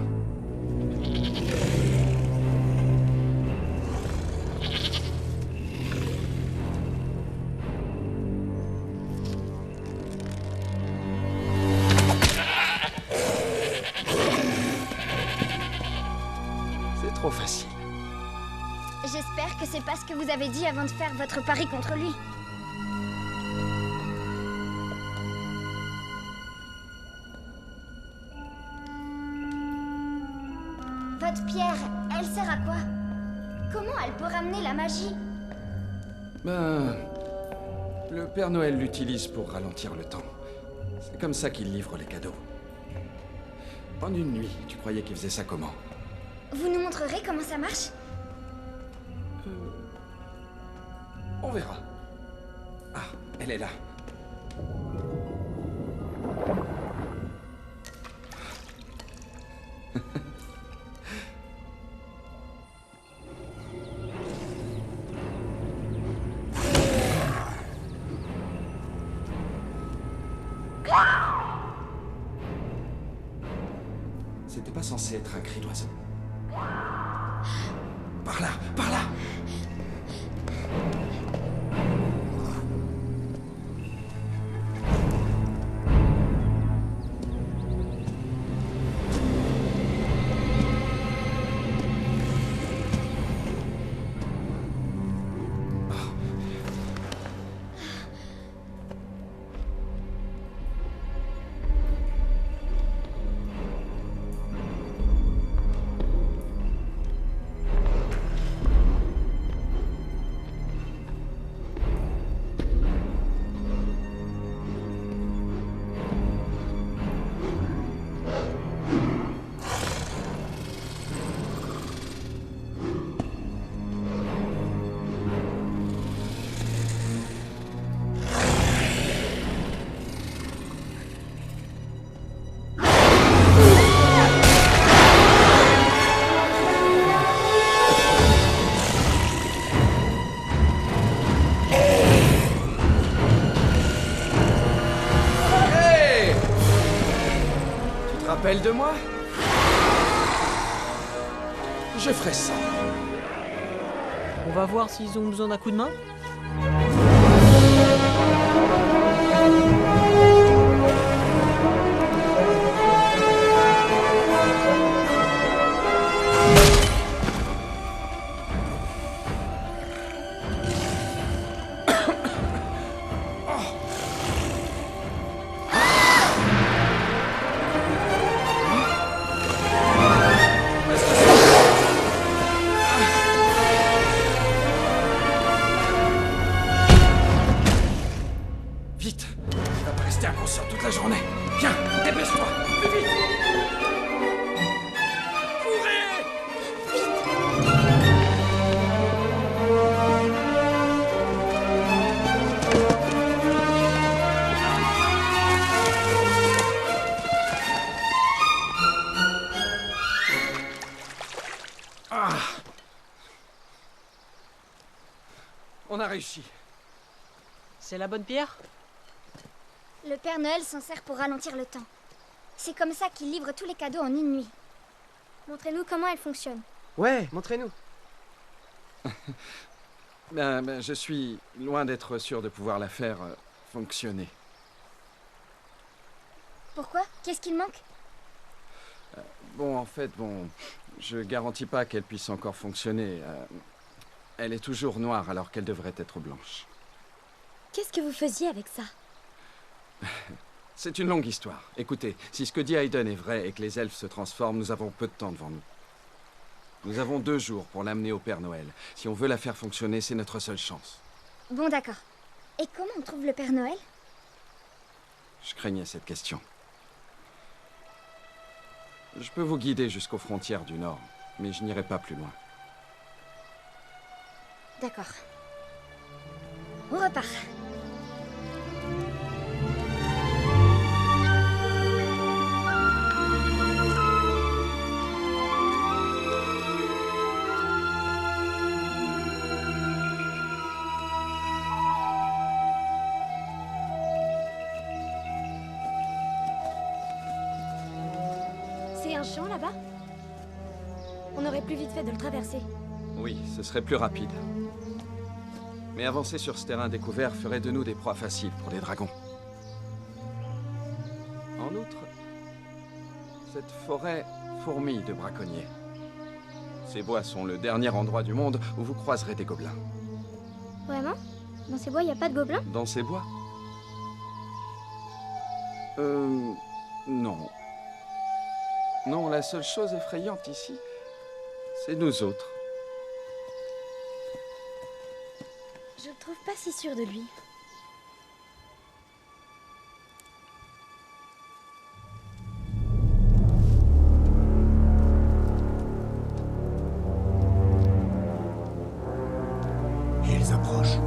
C'est trop facile. J'espère que c'est pas ce que vous avez dit avant de faire votre pari contre lui. Votre pierre, elle sert à quoi? Comment elle peut ramener la magie? Ben... Le Père Noël l'utilise pour ralentir le temps. C'est comme ça qu'il livre les cadeaux. En une nuit, tu croyais qu'il faisait ça comment? Vous nous montrerez comment ça marche? On verra. Ah, elle est là. C'était pas censé être un cri d'oiseau. Par là, par là! Rappelle de moi? Je ferai ça. On va voir s'ils ont besoin d'un coup de main. réussi. C'est la bonne pierre? Le Père Noël s'en sert pour ralentir le temps. C'est comme ça qu'il livre tous les cadeaux en une nuit. Montrez-nous comment elle fonctionne. Ouais, montrez-nous. Je suis loin d'être sûr de pouvoir la faire fonctionner. Pourquoi? Qu'est-ce qu'il manque? En fait, je garantis pas qu'elle puisse encore fonctionner. Elle est toujours noire alors qu'elle devrait être blanche. Qu'est-ce que vous faisiez avec ça? C'est une longue histoire. Écoutez, si ce que dit Hayden est vrai et que les elfes se transforment, nous avons peu de temps devant nous. Nous avons 2 jours pour l'amener au Père Noël. Si on veut la faire fonctionner, c'est notre seule chance. Bon, d'accord. Et comment on trouve le Père Noël? Je craignais cette question. Je peux vous guider jusqu'aux frontières du Nord, mais je n'irai pas plus loin. D'accord. On repart. C'est un champ là-bas? On aurait plus vite fait de le traverser. Oui, ce serait plus rapide. Mais avancer sur ce terrain découvert ferait de nous des proies faciles pour les dragons. En outre, cette forêt fourmille de braconniers. Ces bois sont le dernier endroit du monde où vous croiserez des gobelins. Vraiment? Dans ces bois, il n'y a pas de gobelins? Dans ces bois? Non. Non, la seule chose effrayante ici, c'est nous autres. Je le trouve pas si sûr de lui. Et elles approchent.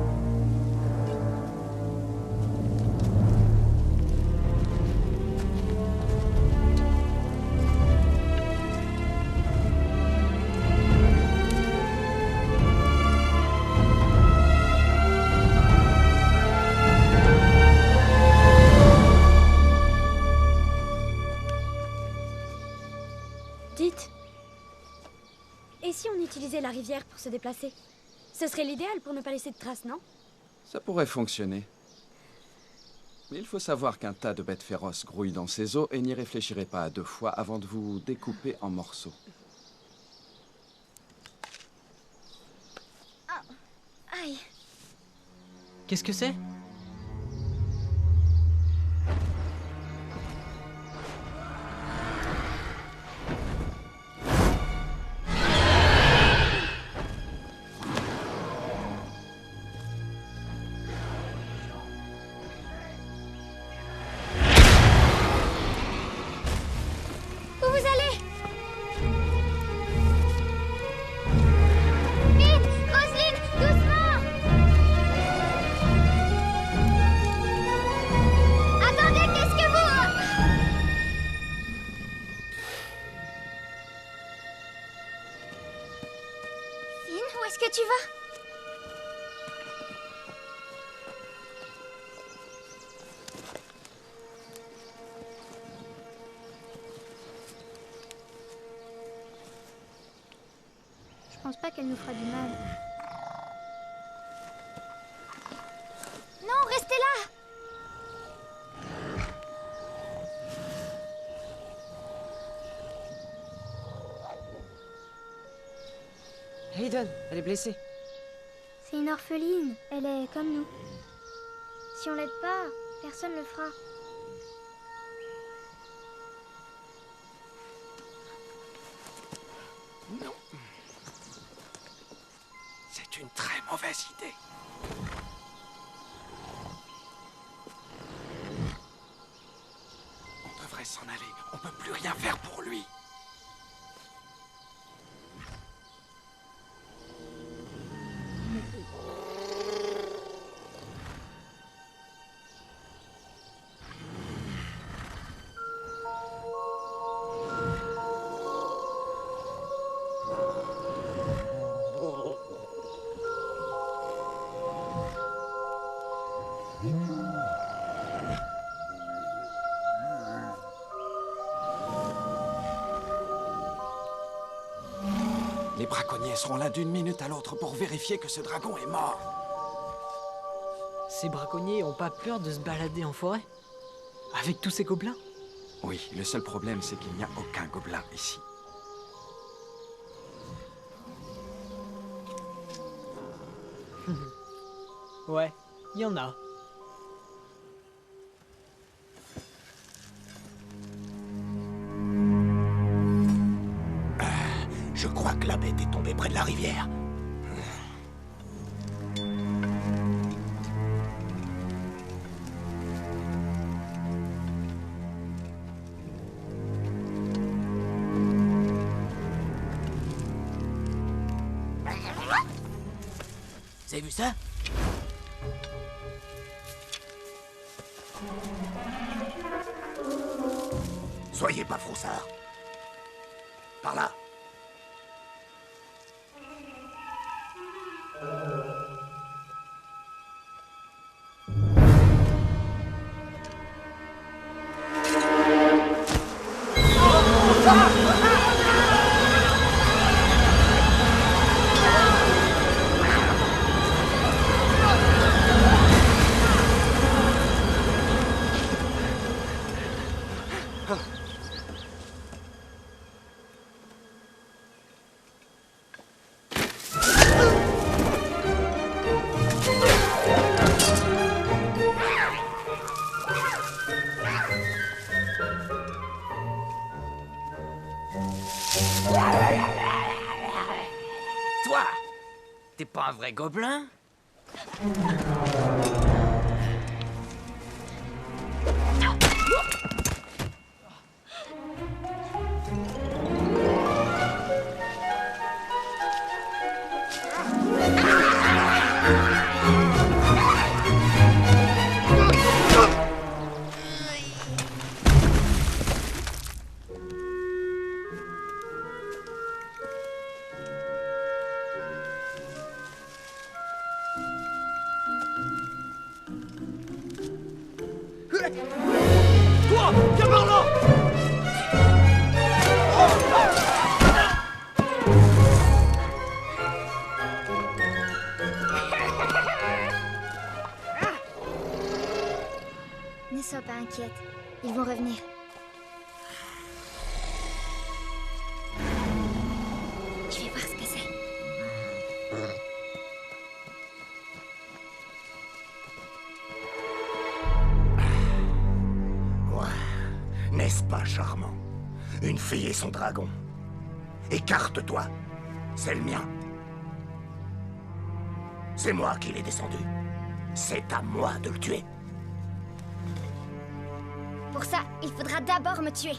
Dites. Et si on utilisait la rivière pour se déplacer? Ce serait l'idéal pour ne pas laisser de traces, non? Ça pourrait fonctionner. Mais il faut savoir qu'un tas de bêtes féroces grouillent dans ces eaux et n'y réfléchirez pas à 2 fois avant de vous découper en morceaux. Aïe. Qu'est-ce que c'est? Où vous allez? Vite! Roselyne, doucement! Attendez, qu'est-ce que vous... Finn, où est-ce que tu vas? Je pense pas qu'elle nous fera du mal. Non, restez là! Hayden, elle est blessée. C'est une orpheline, elle est comme nous. Si on l'aide pas, personne le fera. Non. C'est une très mauvaise idée. On devrait s'en aller. On peut plus rien faire pour lui. Les braconniers seront là d'une minute à l'autre pour vérifier que ce dragon est mort. Ces braconniers ont pas peur de se balader en forêt? Avec tous ces gobelins? Oui, le seul problème, c'est qu'il n'y a aucun gobelin ici. Ouais, il y en a. Je crois que la bête est tombée près de la rivière. Vous avez vu ça? Soyez pas froussard. Par là. Toi, t'es pas un vrai gobelin? Toi, viens par là! Ne sois pas inquiète, ils vont revenir. Je vais voir ce que c'est. N'est-ce pas charmant? Une fille et son dragon. Écarte-toi. C'est le mien. C'est moi qui l'ai descendu. C'est à moi de le tuer. Pour ça, il faudra d'abord me tuer.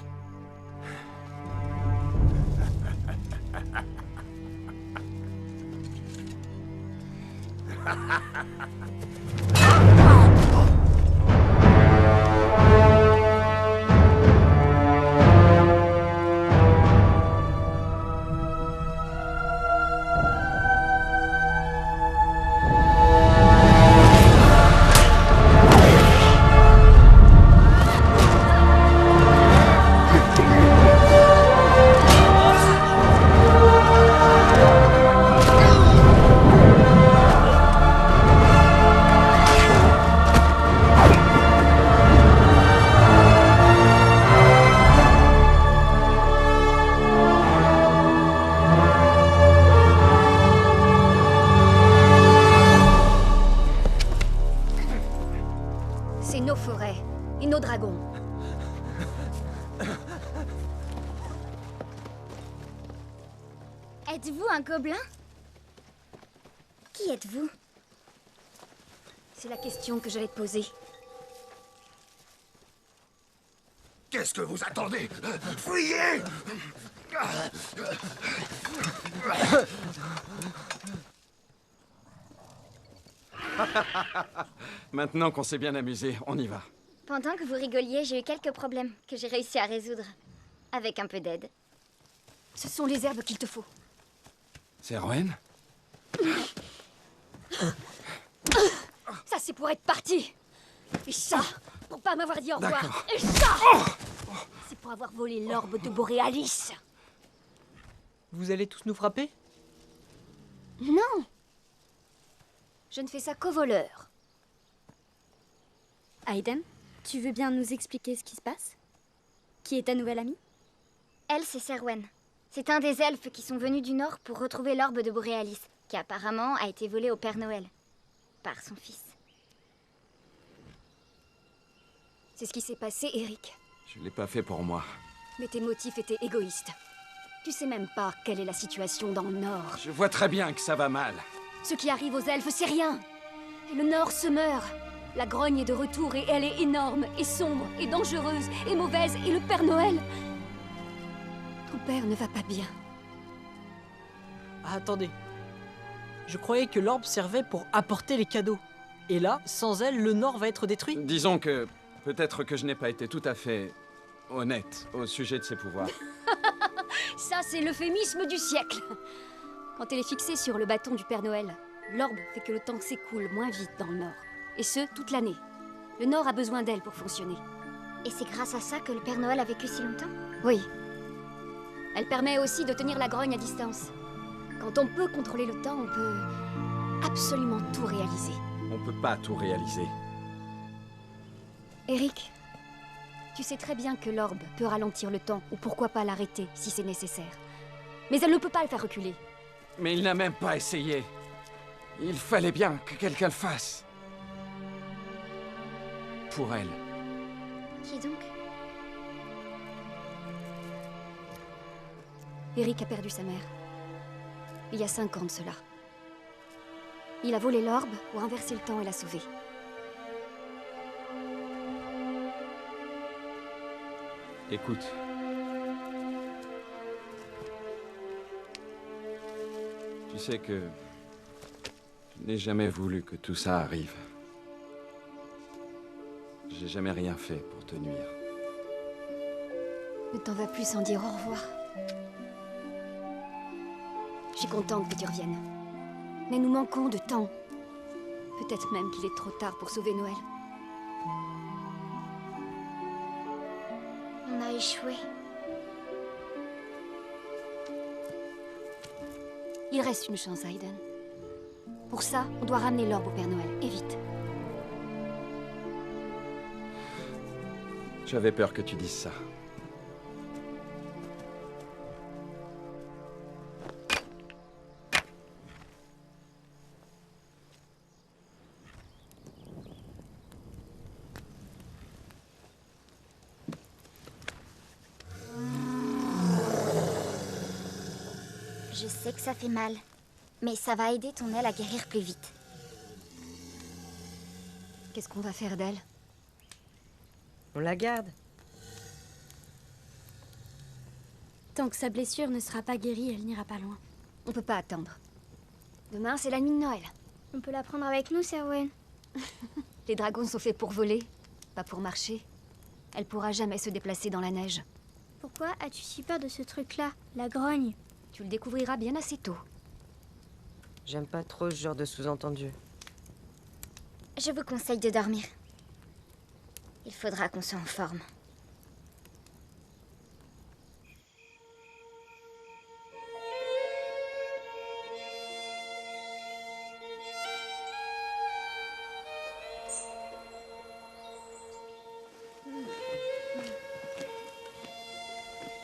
C'est nos forêts et nos dragons. Êtes-vous un gobelin? Qui êtes-vous? C'est la question que j'allais te poser. Qu'est-ce que vous attendez? Fuyez! Maintenant qu'on s'est bien amusé, on y va. Pendant que vous rigoliez, j'ai eu quelques problèmes que j'ai réussi à résoudre. Avec un peu d'aide. Ce sont les herbes qu'il te faut. C'est Rowan? Ça, c'est pour être parti. Et ça, pour pas m'avoir dit au revoir. D'accord. Et ça, c'est pour avoir volé l'orbe de Boréalis. Vous allez tous nous frapper? Non. Je ne fais ça qu'aux voleurs. Aiden, tu veux bien nous expliquer ce qui se passe? Qui est ta nouvelle amie? Elle, c'est Serwen. C'est un des elfes qui sont venus du Nord pour retrouver l'orbe de Boréalis, qui apparemment a été volé au Père Noël. Par son fils. C'est ce qui s'est passé, Eric. Je l'ai pas fait pour moi. Mais tes motifs étaient égoïstes. Tu sais même pas quelle est la situation dans le Nord. Je vois très bien que ça va mal. Ce qui arrive aux elfes, c'est rien. Et le Nord se meurt. La grogne est de retour et elle est énorme, et sombre, et dangereuse, et mauvaise, et le Père Noël... Ton père ne va pas bien. Ah, attendez. Je croyais que l'orbe servait pour apporter les cadeaux. Et là, sans elle, le Nord va être détruit? Disons que peut-être que je n'ai pas été tout à fait honnête au sujet de ses pouvoirs. Ça, c'est l'euphémisme du siècle. Quand elle est fixée sur le bâton du Père Noël, l'orbe fait que le temps s'écoule moins vite dans le Nord. Et ce, toute l'année. Le Nord a besoin d'elle pour fonctionner. Et c'est grâce à ça que le Père Noël a vécu si longtemps? Oui. Elle permet aussi de tenir la grogne à distance. Quand on peut contrôler le temps, on peut absolument tout réaliser. On peut pas tout réaliser. Eric, tu sais très bien que l'orbe peut ralentir le temps, ou pourquoi pas l'arrêter si c'est nécessaire. Mais elle ne peut pas le faire reculer. Mais il n'a même pas essayé. Il fallait bien que quelqu'un le fasse. Pour elle. Qui donc? Eric a perdu sa mère. Il y a 5 ans de cela. Il a volé l'orbe pour inverser le temps et la sauver. Écoute. Tu sais que je n'ai jamais voulu que tout ça arrive. J'ai jamais rien fait pour te nuire. Ne t'en vas plus sans dire au revoir. Je suis contente que tu reviennes. Mais nous manquons de temps. Peut-être même qu'il est trop tard pour sauver Noël. On a échoué. Il reste une chance, Aiden. Pour ça, on doit ramener l'orbe au Père Noël, et vite. J'avais peur que tu dises ça. Je sais que ça fait mal, mais ça va aider ton aile à guérir plus vite. Qu'est-ce qu'on va faire d'elle? On la garde. Tant que sa blessure ne sera pas guérie, elle n'ira pas loin. On peut pas attendre. Demain, c'est la nuit de Noël. On peut la prendre avec nous, Serwen. Les dragons sont faits pour voler, pas pour marcher. Elle pourra jamais se déplacer dans la neige. Pourquoi as-tu si peur de ce truc-là, la grogne? Tu le découvriras bien assez tôt. J'aime pas trop ce genre de sous-entendu. Je vous conseille de dormir. Il faudra qu'on soit en forme.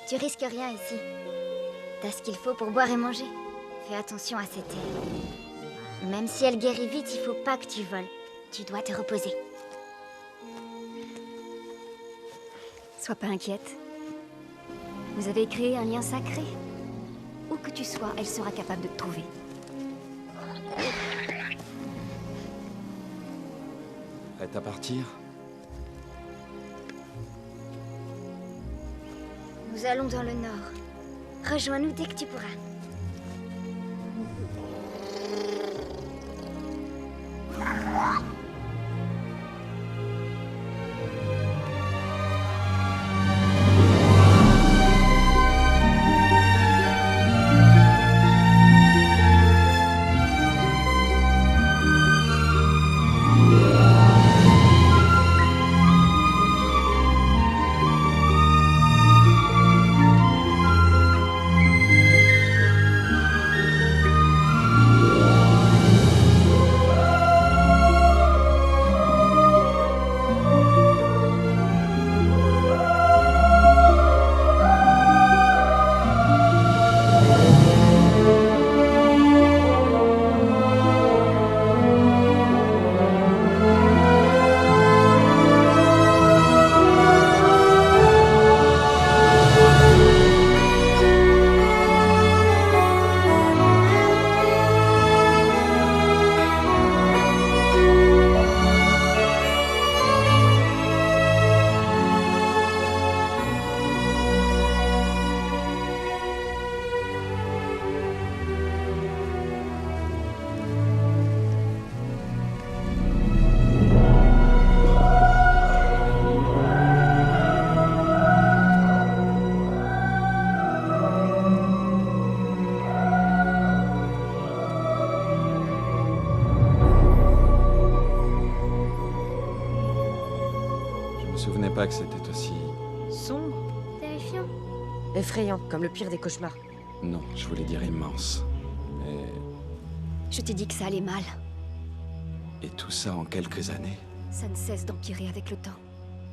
Tu risques rien ici. T'as ce qu'il faut pour boire et manger. Fais attention à cette aile. Même si elle guérit vite, il faut pas que tu voles. Tu dois te reposer. Sois pas inquiète. Vous avez créé un lien sacré. Où que tu sois, elle sera capable de te trouver. Prête à partir? Nous allons dans le nord. Rejoins-nous dès que tu pourras. pas que c'était aussi... Sombre. Terrifiant. Effrayant, comme le pire des cauchemars. Non, je voulais dire immense. Je t'ai dit que ça allait mal. Et tout ça en quelques années. Ça ne cesse d'empirer avec le temps.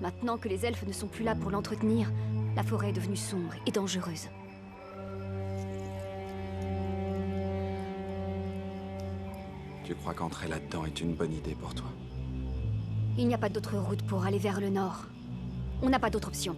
Maintenant que les elfes ne sont plus là pour l'entretenir, la forêt est devenue sombre et dangereuse. Tu crois qu'entrer là-dedans est une bonne idée pour toi? Il n'y a pas d'autre route pour aller vers le nord. On n'a pas d'autre option.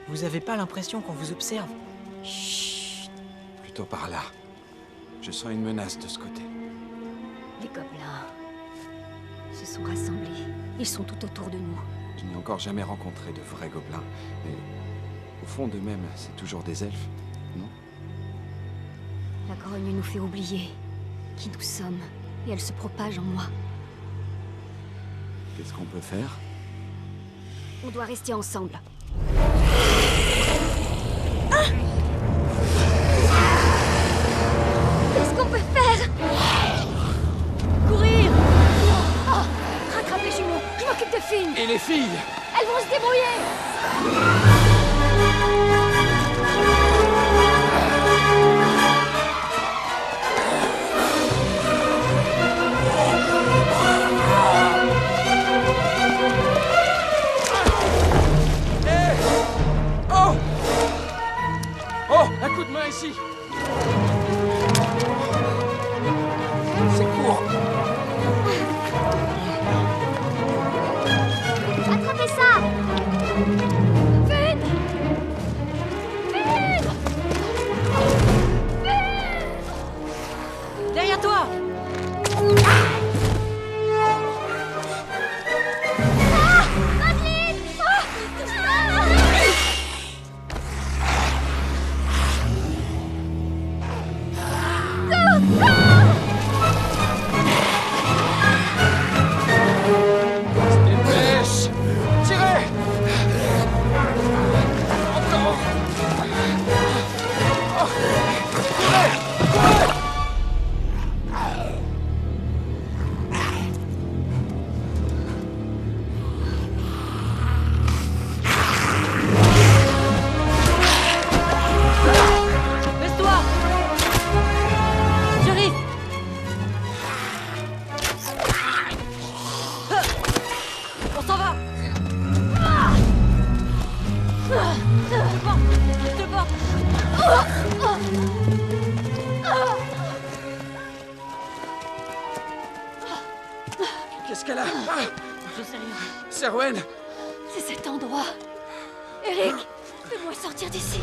Vous avez pas l'impression qu'on vous observe? Chut. Plutôt par là. Je sens une menace de ce côté. Les gobelins se sont rassemblés. Ils sont tout autour de nous. Je n'ai encore jamais rencontré de vrais gobelins. Mais au fond d'eux-mêmes, c'est toujours des elfes, non? La grogne nous fait oublier qui nous sommes. Et elle se propage en moi. Qu'est-ce qu'on peut faire? On doit rester ensemble. Qu'est-ce qu'on peut faire? Courir! Oh! Rattrape les jumeaux! Je m'occupe de Finn! Et les filles? Elles vont se débrouiller! Oh! Un coup de main ici! C'est court! Attrapez ça! Finn! Finn! Derrière toi! Dépêche! Tirez! Encore! Oh! Courez! Courez! Baisse-toi! J'arrive! On s'en va! Je te porte! Qu'est-ce qu'elle a? Je sais rien. Serwen! C'est cet endroit! Eric! Fais-moi sortir d'ici!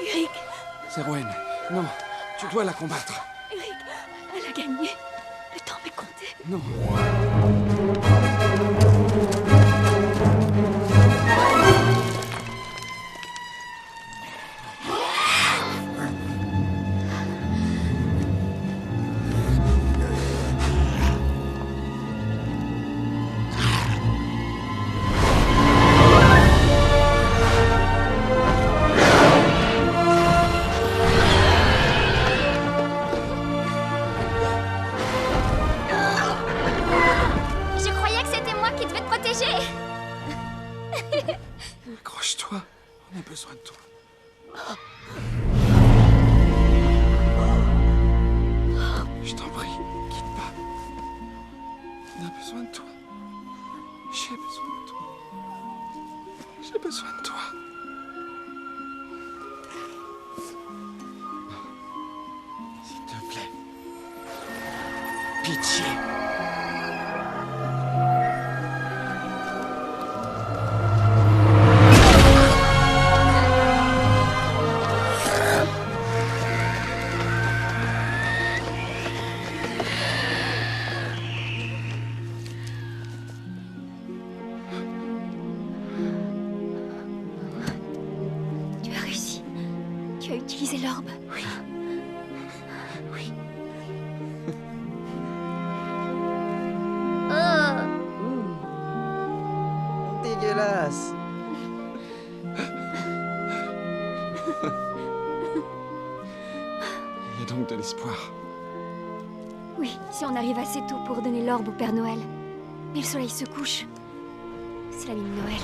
Eric! Serwen, non, tu dois la combattre. Eric! Elle a gagné! Le temps m'est compté! Non. Je t'en prie, quitte pas. On a besoin de toi. J'ai besoin de toi. J'ai besoin de toi. S'il te plaît. Pitié. Tu as réussi. Tu as utilisé l'orbe. Oui. Oui. Dégueulasse. Il y a donc de l'espoir. Oui, si on arrive assez tôt pour donner l'orbe au Père Noël. Mais le soleil se couche. C'est la nuit de Noël.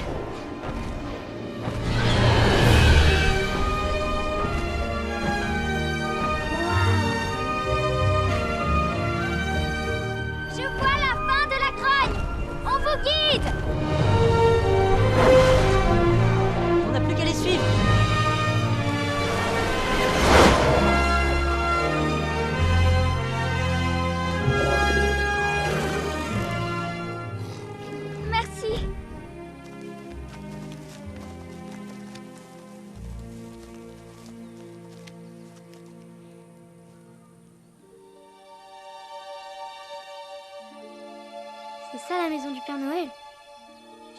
Je vois la fin de la grogne. On vous guide. On n'a plus qu'à les suivre. Merci. C'est ça la maison du Père Noël?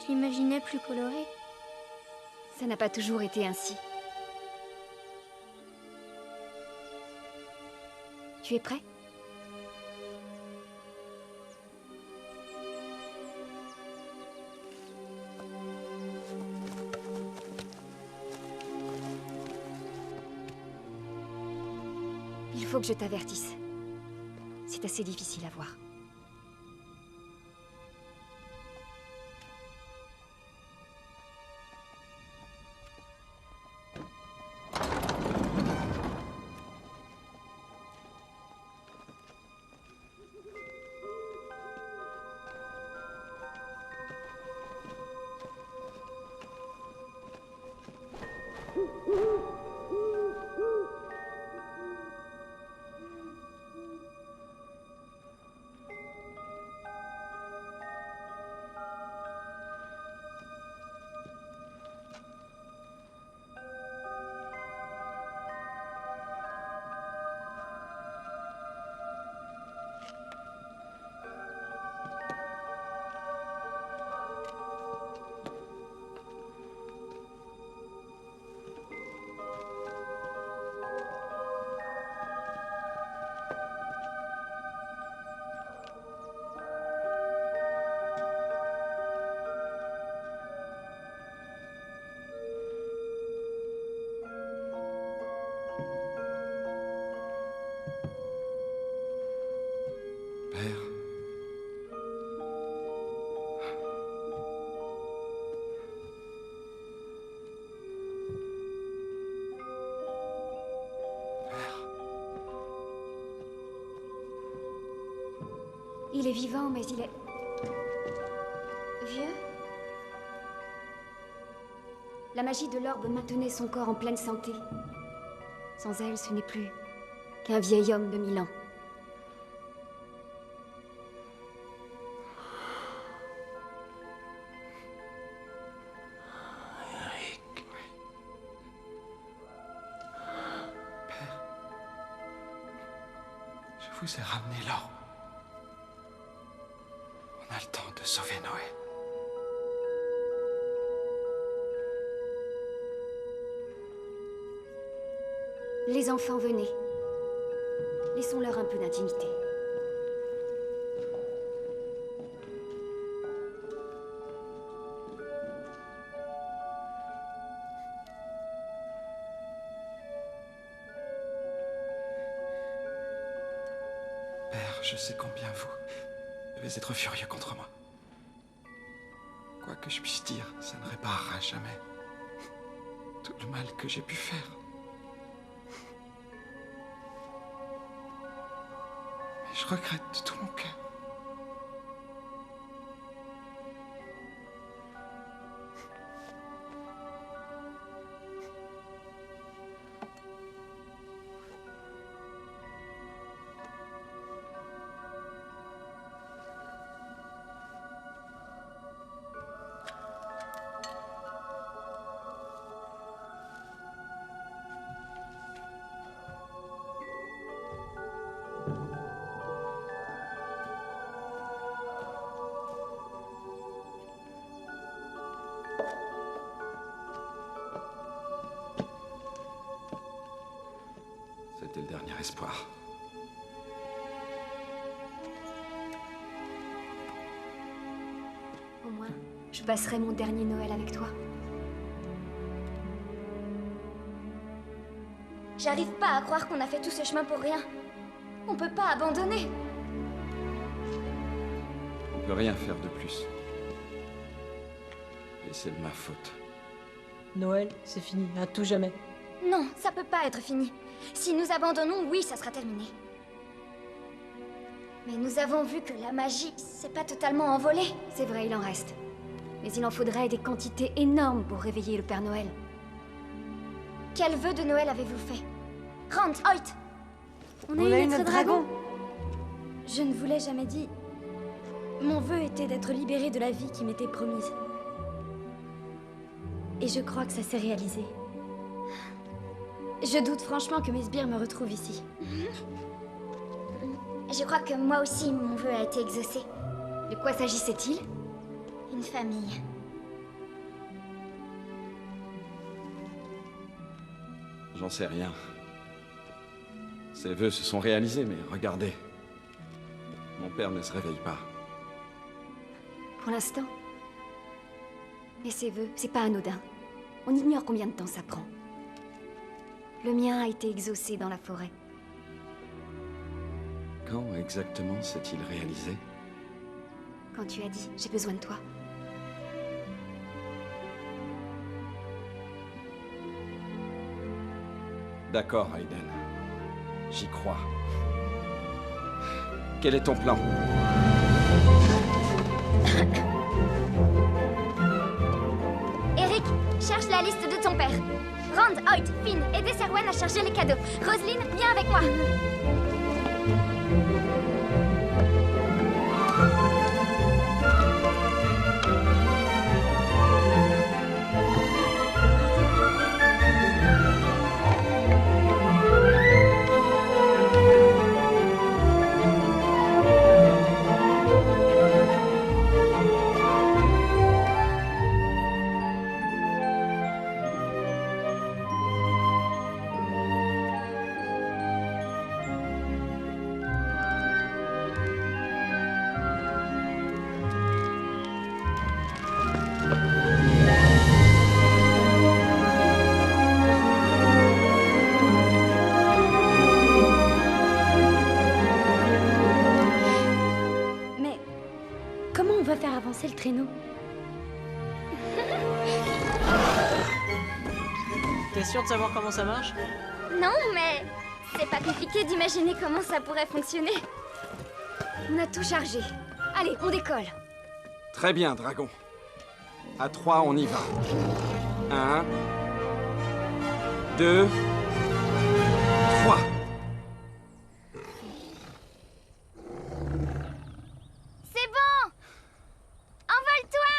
Je l'imaginais plus colorée. Ça n'a pas toujours été ainsi. Tu es prêt? Il faut que je t'avertisse. C'est assez difficile à voir. Père. Il est vivant, mais il est... vieux. La magie de l'orbe maintenait son corps en pleine santé. Sans elle, ce n'est plus qu'un vieil homme de 1000 ans. Je vous ai ramené l'orbe. On a le temps de sauver Noël. Les enfants, venez. Laissons-leur un peu d'intimité. Père, je sais combien vous devez être furieux contre moi. Quoi que je puisse dire, ça ne réparera jamais tout le mal que j'ai pu faire. regrette de tout mon cœur. C'était le dernier espoir. Au moins, je passerai mon dernier Noël avec toi. J'arrive pas à croire qu'on a fait tout ce chemin pour rien. On peut pas abandonner. On peut rien faire de plus. Et c'est de ma faute. Noël, c'est fini, à tout jamais. Non, ça peut pas être fini. Si nous abandonnons, oui, ça sera terminé. Mais nous avons vu que la magie, c'est pas totalement envolé. C'est vrai, il en reste. Mais il en faudrait des quantités énormes pour réveiller le Père Noël. Quel vœu de Noël avez-vous fait? Rand, Hoyt! On a eu notre dragon. Je ne vous l'ai jamais dit. Mon vœu était d'être libérée de la vie qui m'était promise. Et je crois que ça s'est réalisé. Je doute franchement que mes sbires me retrouvent ici. Je crois que moi aussi, mon vœu a été exaucé. De quoi s'agissait-il? Une famille. J'en sais rien. Ses vœux se sont réalisés, mais regardez. Mon père ne se réveille pas. Pour l'instant. Mais ses vœux, c'est pas anodin. On ignore combien de temps ça prend. Le mien a été exaucé dans la forêt. Quand exactement s'est-il réalisé? Quand tu as dit « j'ai besoin de toi ». D'accord, Aiden. J'y crois. Quel est ton plan? Eric, cherche la liste de ton père. Rand, Hoyt, Finn, aidez Serwen à charger les cadeaux. Roselyne, viens avec moi. Le traîneau. T'es sûr de savoir comment ça marche? Non, mais c'est pas compliqué d'imaginer comment ça pourrait fonctionner. On a tout chargé. Allez, on décolle. Très bien, dragon. À 3, on y va. 1, 2, 3. C'est bon! Envole-toi!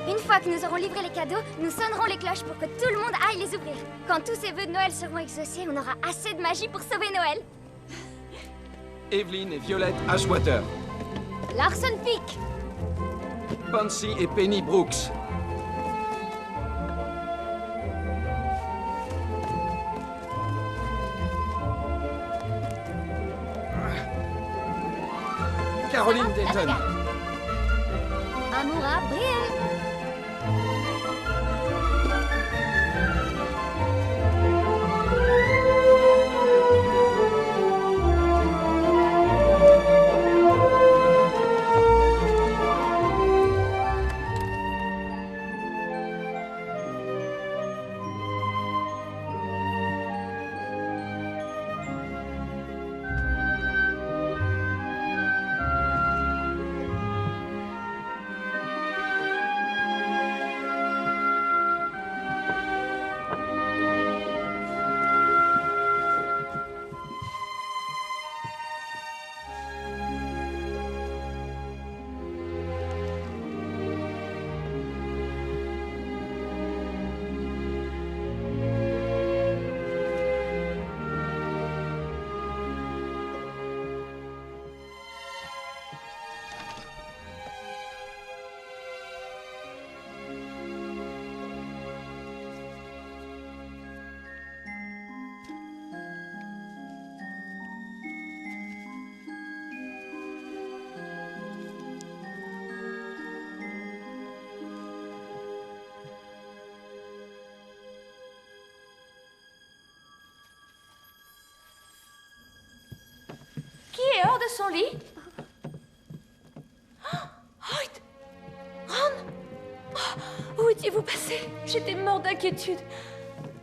Une fois que nous aurons livré les cadeaux, nous sonnerons les cloches pour que tout le monde aille les ouvrir. Quand tous ces vœux de Noël seront exaucés, on aura assez de magie pour sauver Noël. Evelyn et Violette Ashwater. Larson Peak. Pansy et Penny Brooks. Caroline Dayton. Amoura Brielle. Qui est hors de son lit? Hoyt! Ron! Où étiez-vous passé? J'étais mort d'inquiétude.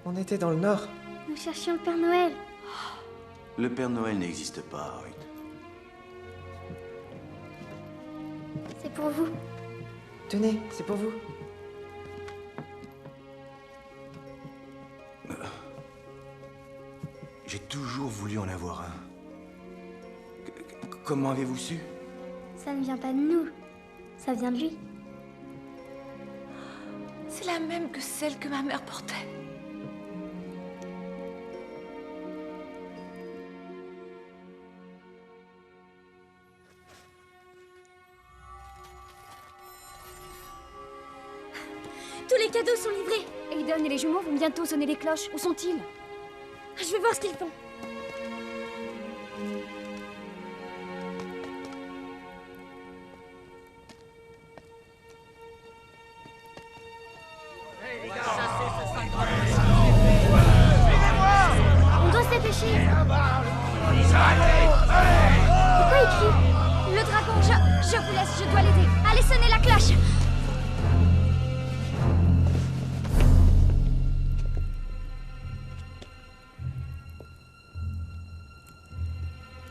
On était dans le nord. Nous cherchions le Père Noël. Le Père Noël n'existe pas, Hoyt. C'est pour vous. Tenez, c'est pour vous. J'ai toujours voulu en avoir un. Comment avez-vous su? Ça ne vient pas de nous. Ça vient de lui. C'est la même que celle que ma mère portait. Tous les cadeaux sont livrés. Aiden et les jumeaux vont bientôt sonner les cloches. Où sont-ils? Je vais voir ce qu'ils font. On doit se dépêcher. Pourquoi il crie? Le dragon, je vous laisse, je dois l'aider. Allez sonner la cloche.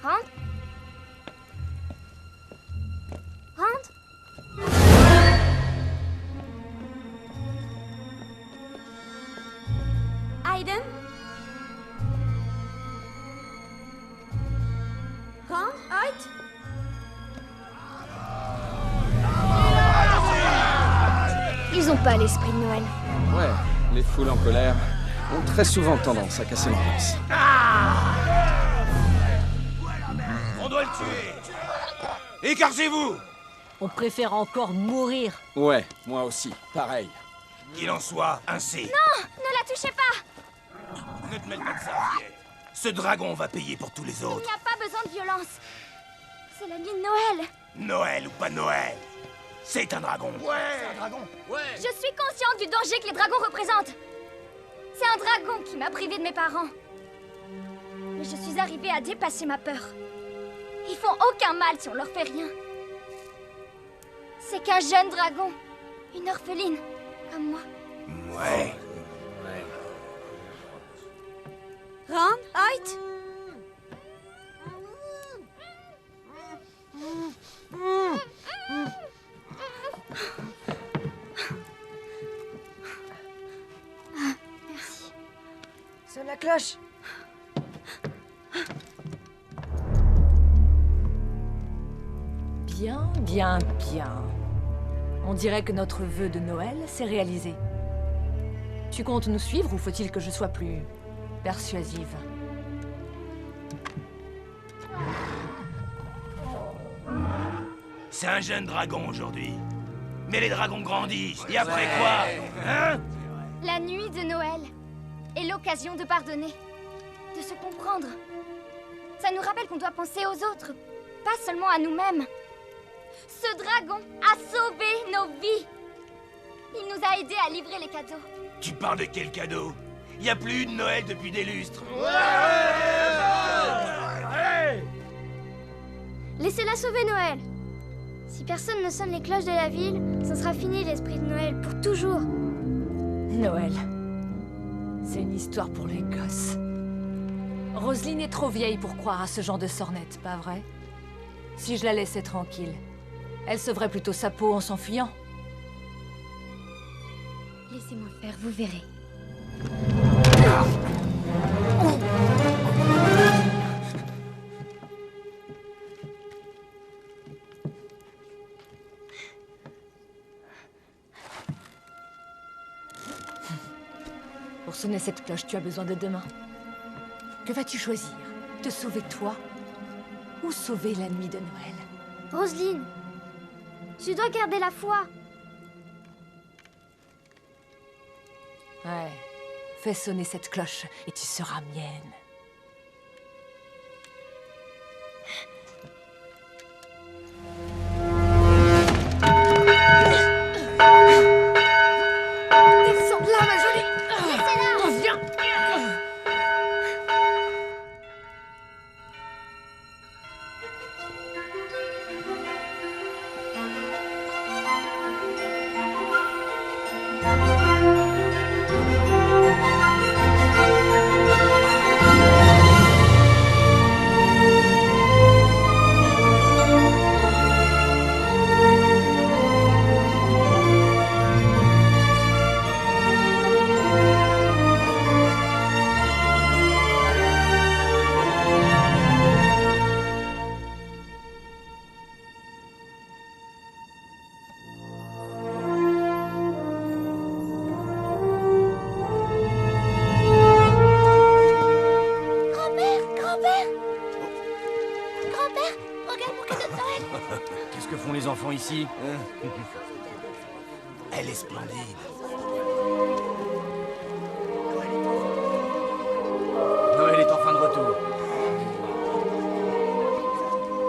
Rentre. Rentre. Aiden. Rentre. Hoyt. Ils ont pas l'esprit de Noël. Ouais, les foules en colère ont très souvent tendance à casser l'ambiance. On doit le tuer! Écartez-vous! On préfère encore mourir. Ouais, moi aussi, pareil. Qu'il en soit, ainsi. Non, ne la touchez pas. Ne te mêle pas de ça, fillette. Ce dragon va payer pour tous les Il autres. n'y a pas besoin de violence. C'est la nuit de Noël. Noël ou pas Noël, c'est un dragon. C'est un dragon. Je suis consciente du danger que les dragons représentent. C'est un dragon qui m'a privée de mes parents. Mais je suis arrivée à dépasser ma peur. Ils font aucun mal si on leur fait rien. C'est qu'un jeune dragon. Une orpheline, comme moi. Ouais. Ron, Hoyt. Merci. Sonne la cloche. Bien, bien, bien. On dirait que notre vœu de Noël s'est réalisé. Tu comptes nous suivre ou faut-il que je sois plus persuasive? C'est un jeune dragon aujourd'hui. Mais les dragons grandissent. Et après quoi? Hein? La nuit de Noël est l'occasion de pardonner, de se comprendre. Ça nous rappelle qu'on doit penser aux autres, pas seulement à nous-mêmes. Ce dragon a sauvé nos vies. Il nous a aidés à livrer les cadeaux. Tu parles de quel cadeau? Y a plus eu de Noël depuis des lustres. Laissez-la sauver Noël. Si personne ne sonne les cloches de la ville, ce sera fini l'esprit de Noël pour toujours. Noël. C'est une histoire pour les gosses. Roselyne est trop vieille pour croire à ce genre de sornette, pas vrai? Si je la laissais tranquille, elle sauverait plutôt sa peau en s'enfuyant. Laissez-moi faire, vous verrez. Pour sonner cette cloche, tu as besoin de 2 mains. Que vas-tu choisir? Te sauver toi ou sauver la nuit de Noël? Roselyne, tu dois garder la foi. Ouais. Fais sonner cette cloche et tu seras mienne. Descends de là, ma jolie. Laissez-la. Viens. Qu'est-ce que font les enfants ici? Elle est splendide. Noël est enfin de retour.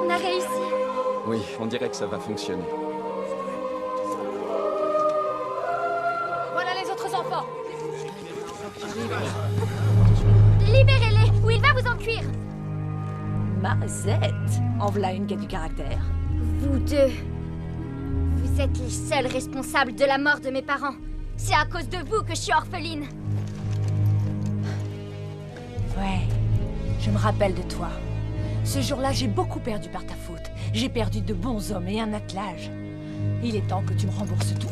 On a réussi. Oui, on dirait que ça va fonctionner. Voilà les autres enfants. Libérez-les ou il va vous en cuire. Mazette, en voilà une qui a du caractère. Vous deux, vous êtes les seuls responsables de la mort de mes parents. C'est à cause de vous que je suis orpheline. Ouais, je me rappelle de toi. Ce jour-là, j'ai beaucoup perdu par ta faute. J'ai perdu de bons hommes et un attelage. Il est temps que tu me rembourses tout.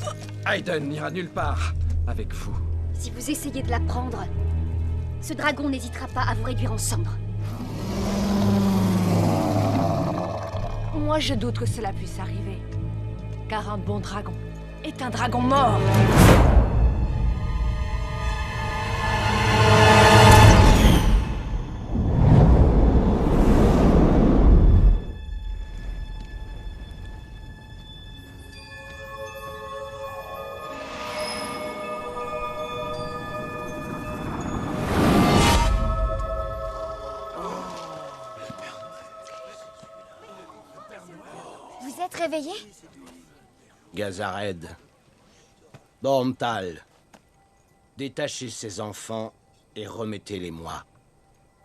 Aiden n'ira nulle part avec vous. Si vous essayez de la prendre, ce dragon n'hésitera pas à vous réduire en cendres. Moi, je doute que cela puisse arriver. Car un bon dragon est un dragon mort. Vous êtes réveillé? Gazared. Borntal. Détachez ces enfants et remettez-les-moi.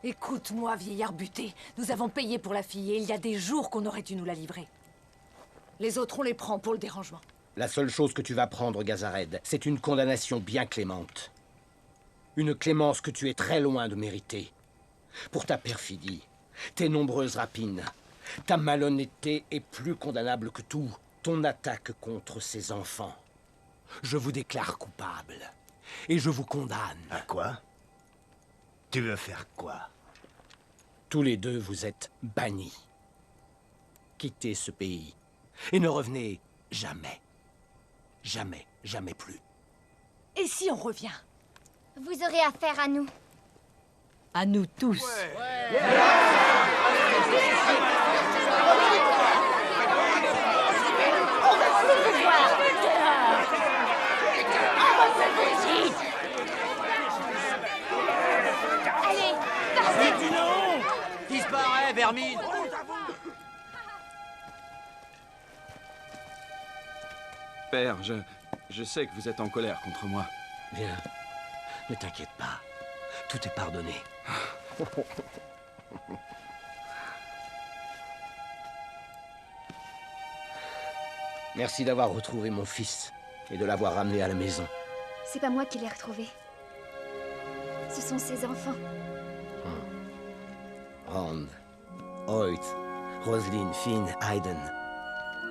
Écoute-moi, vieillard buté. Nous avons payé pour la fille et il y a des jours qu'on aurait dû nous la livrer. Les autres, on les prend pour le dérangement. La seule chose que tu vas prendre, Gazared, c'est une condamnation bien clémente. Une clémence que tu es très loin de mériter. Pour ta perfidie, tes nombreuses rapines, ta malhonnêteté est plus condamnable que tout. Ton attaque contre ces enfants. Je vous déclare coupable. Et je vous condamne. À quoi? Tu veux faire quoi? Tous les deux, vous êtes bannis. Quittez ce pays. Et ne revenez jamais. Jamais, jamais plus. Et si on revient? Vous aurez affaire à nous. À nous tous. Allez, partez! Disparaît, vermine! Père, je sais que vous êtes en colère contre moi. Viens, ne t'inquiète pas. Tout est pardonné. Merci d'avoir retrouvé mon fils et de l'avoir ramené à la maison. C'est pas moi qui l'ai retrouvé. Ce sont ses enfants. Rand, Hoyt, Roselyne, Finn, Hayden.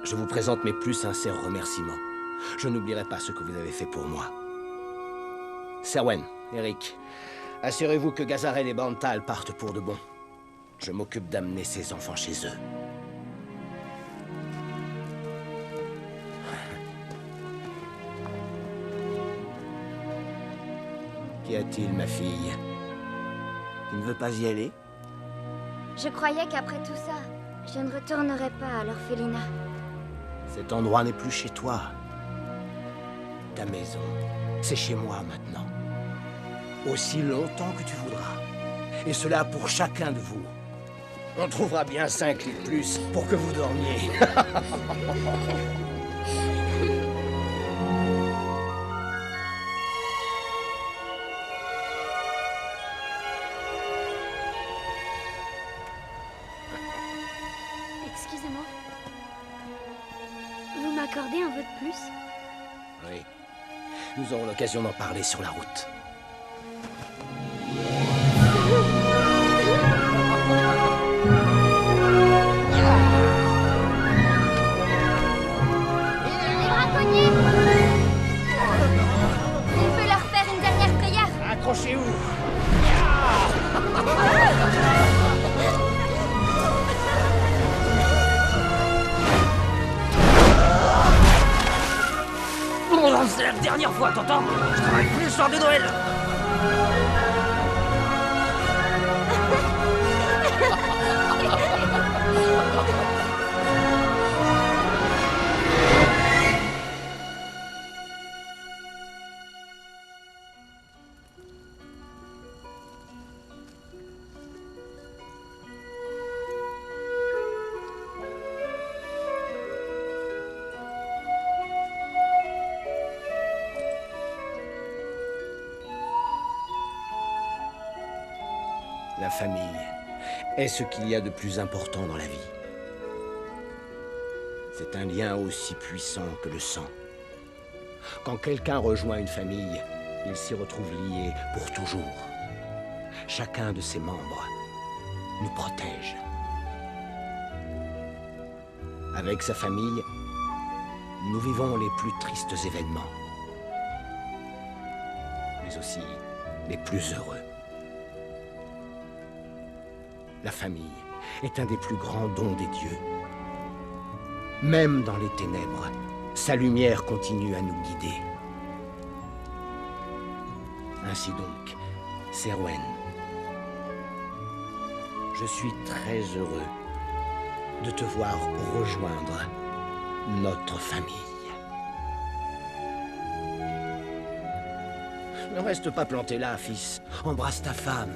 Je vous présente mes plus sincères remerciements. Je n'oublierai pas ce que vous avez fait pour moi. Serwen, Eric, assurez-vous que Gazarel et Bantal partent pour de bon. Je m'occupe d'amener ces enfants chez eux. Qu'y a-t-il, ma fille? Tu ne veux pas y aller? Je croyais qu'après tout ça, je ne retournerais pas à l'orphelinat. Cet endroit n'est plus chez toi. Ta maison, c'est chez moi maintenant. Aussi longtemps que tu voudras. Et cela pour chacun de vous. On trouvera bien 5 lits de plus pour que vous dormiez. Excusez-moi. Vous m'accordez un vœu de plus? Oui. Nous aurons l'occasion d'en parler sur la route. Les braconniers! On peut leur faire une dernière prière. Accrochez-vous! C'est la dernière fois, t'entends? Je travaille plus le soir de Noël! La famille est ce qu'il y a de plus important dans la vie. C'est un lien aussi puissant que le sang. Quand quelqu'un rejoint une famille, il s'y retrouve lié pour toujours. Chacun de ses membres nous protège. Avec sa famille, nous vivons les plus tristes événements, mais aussi les plus heureux. La famille est un des plus grands dons des dieux. Même dans les ténèbres, sa lumière continue à nous guider. Ainsi donc, Serwen, je suis très heureux de te voir rejoindre notre famille. Ne reste pas planté là, fils. Embrasse ta femme.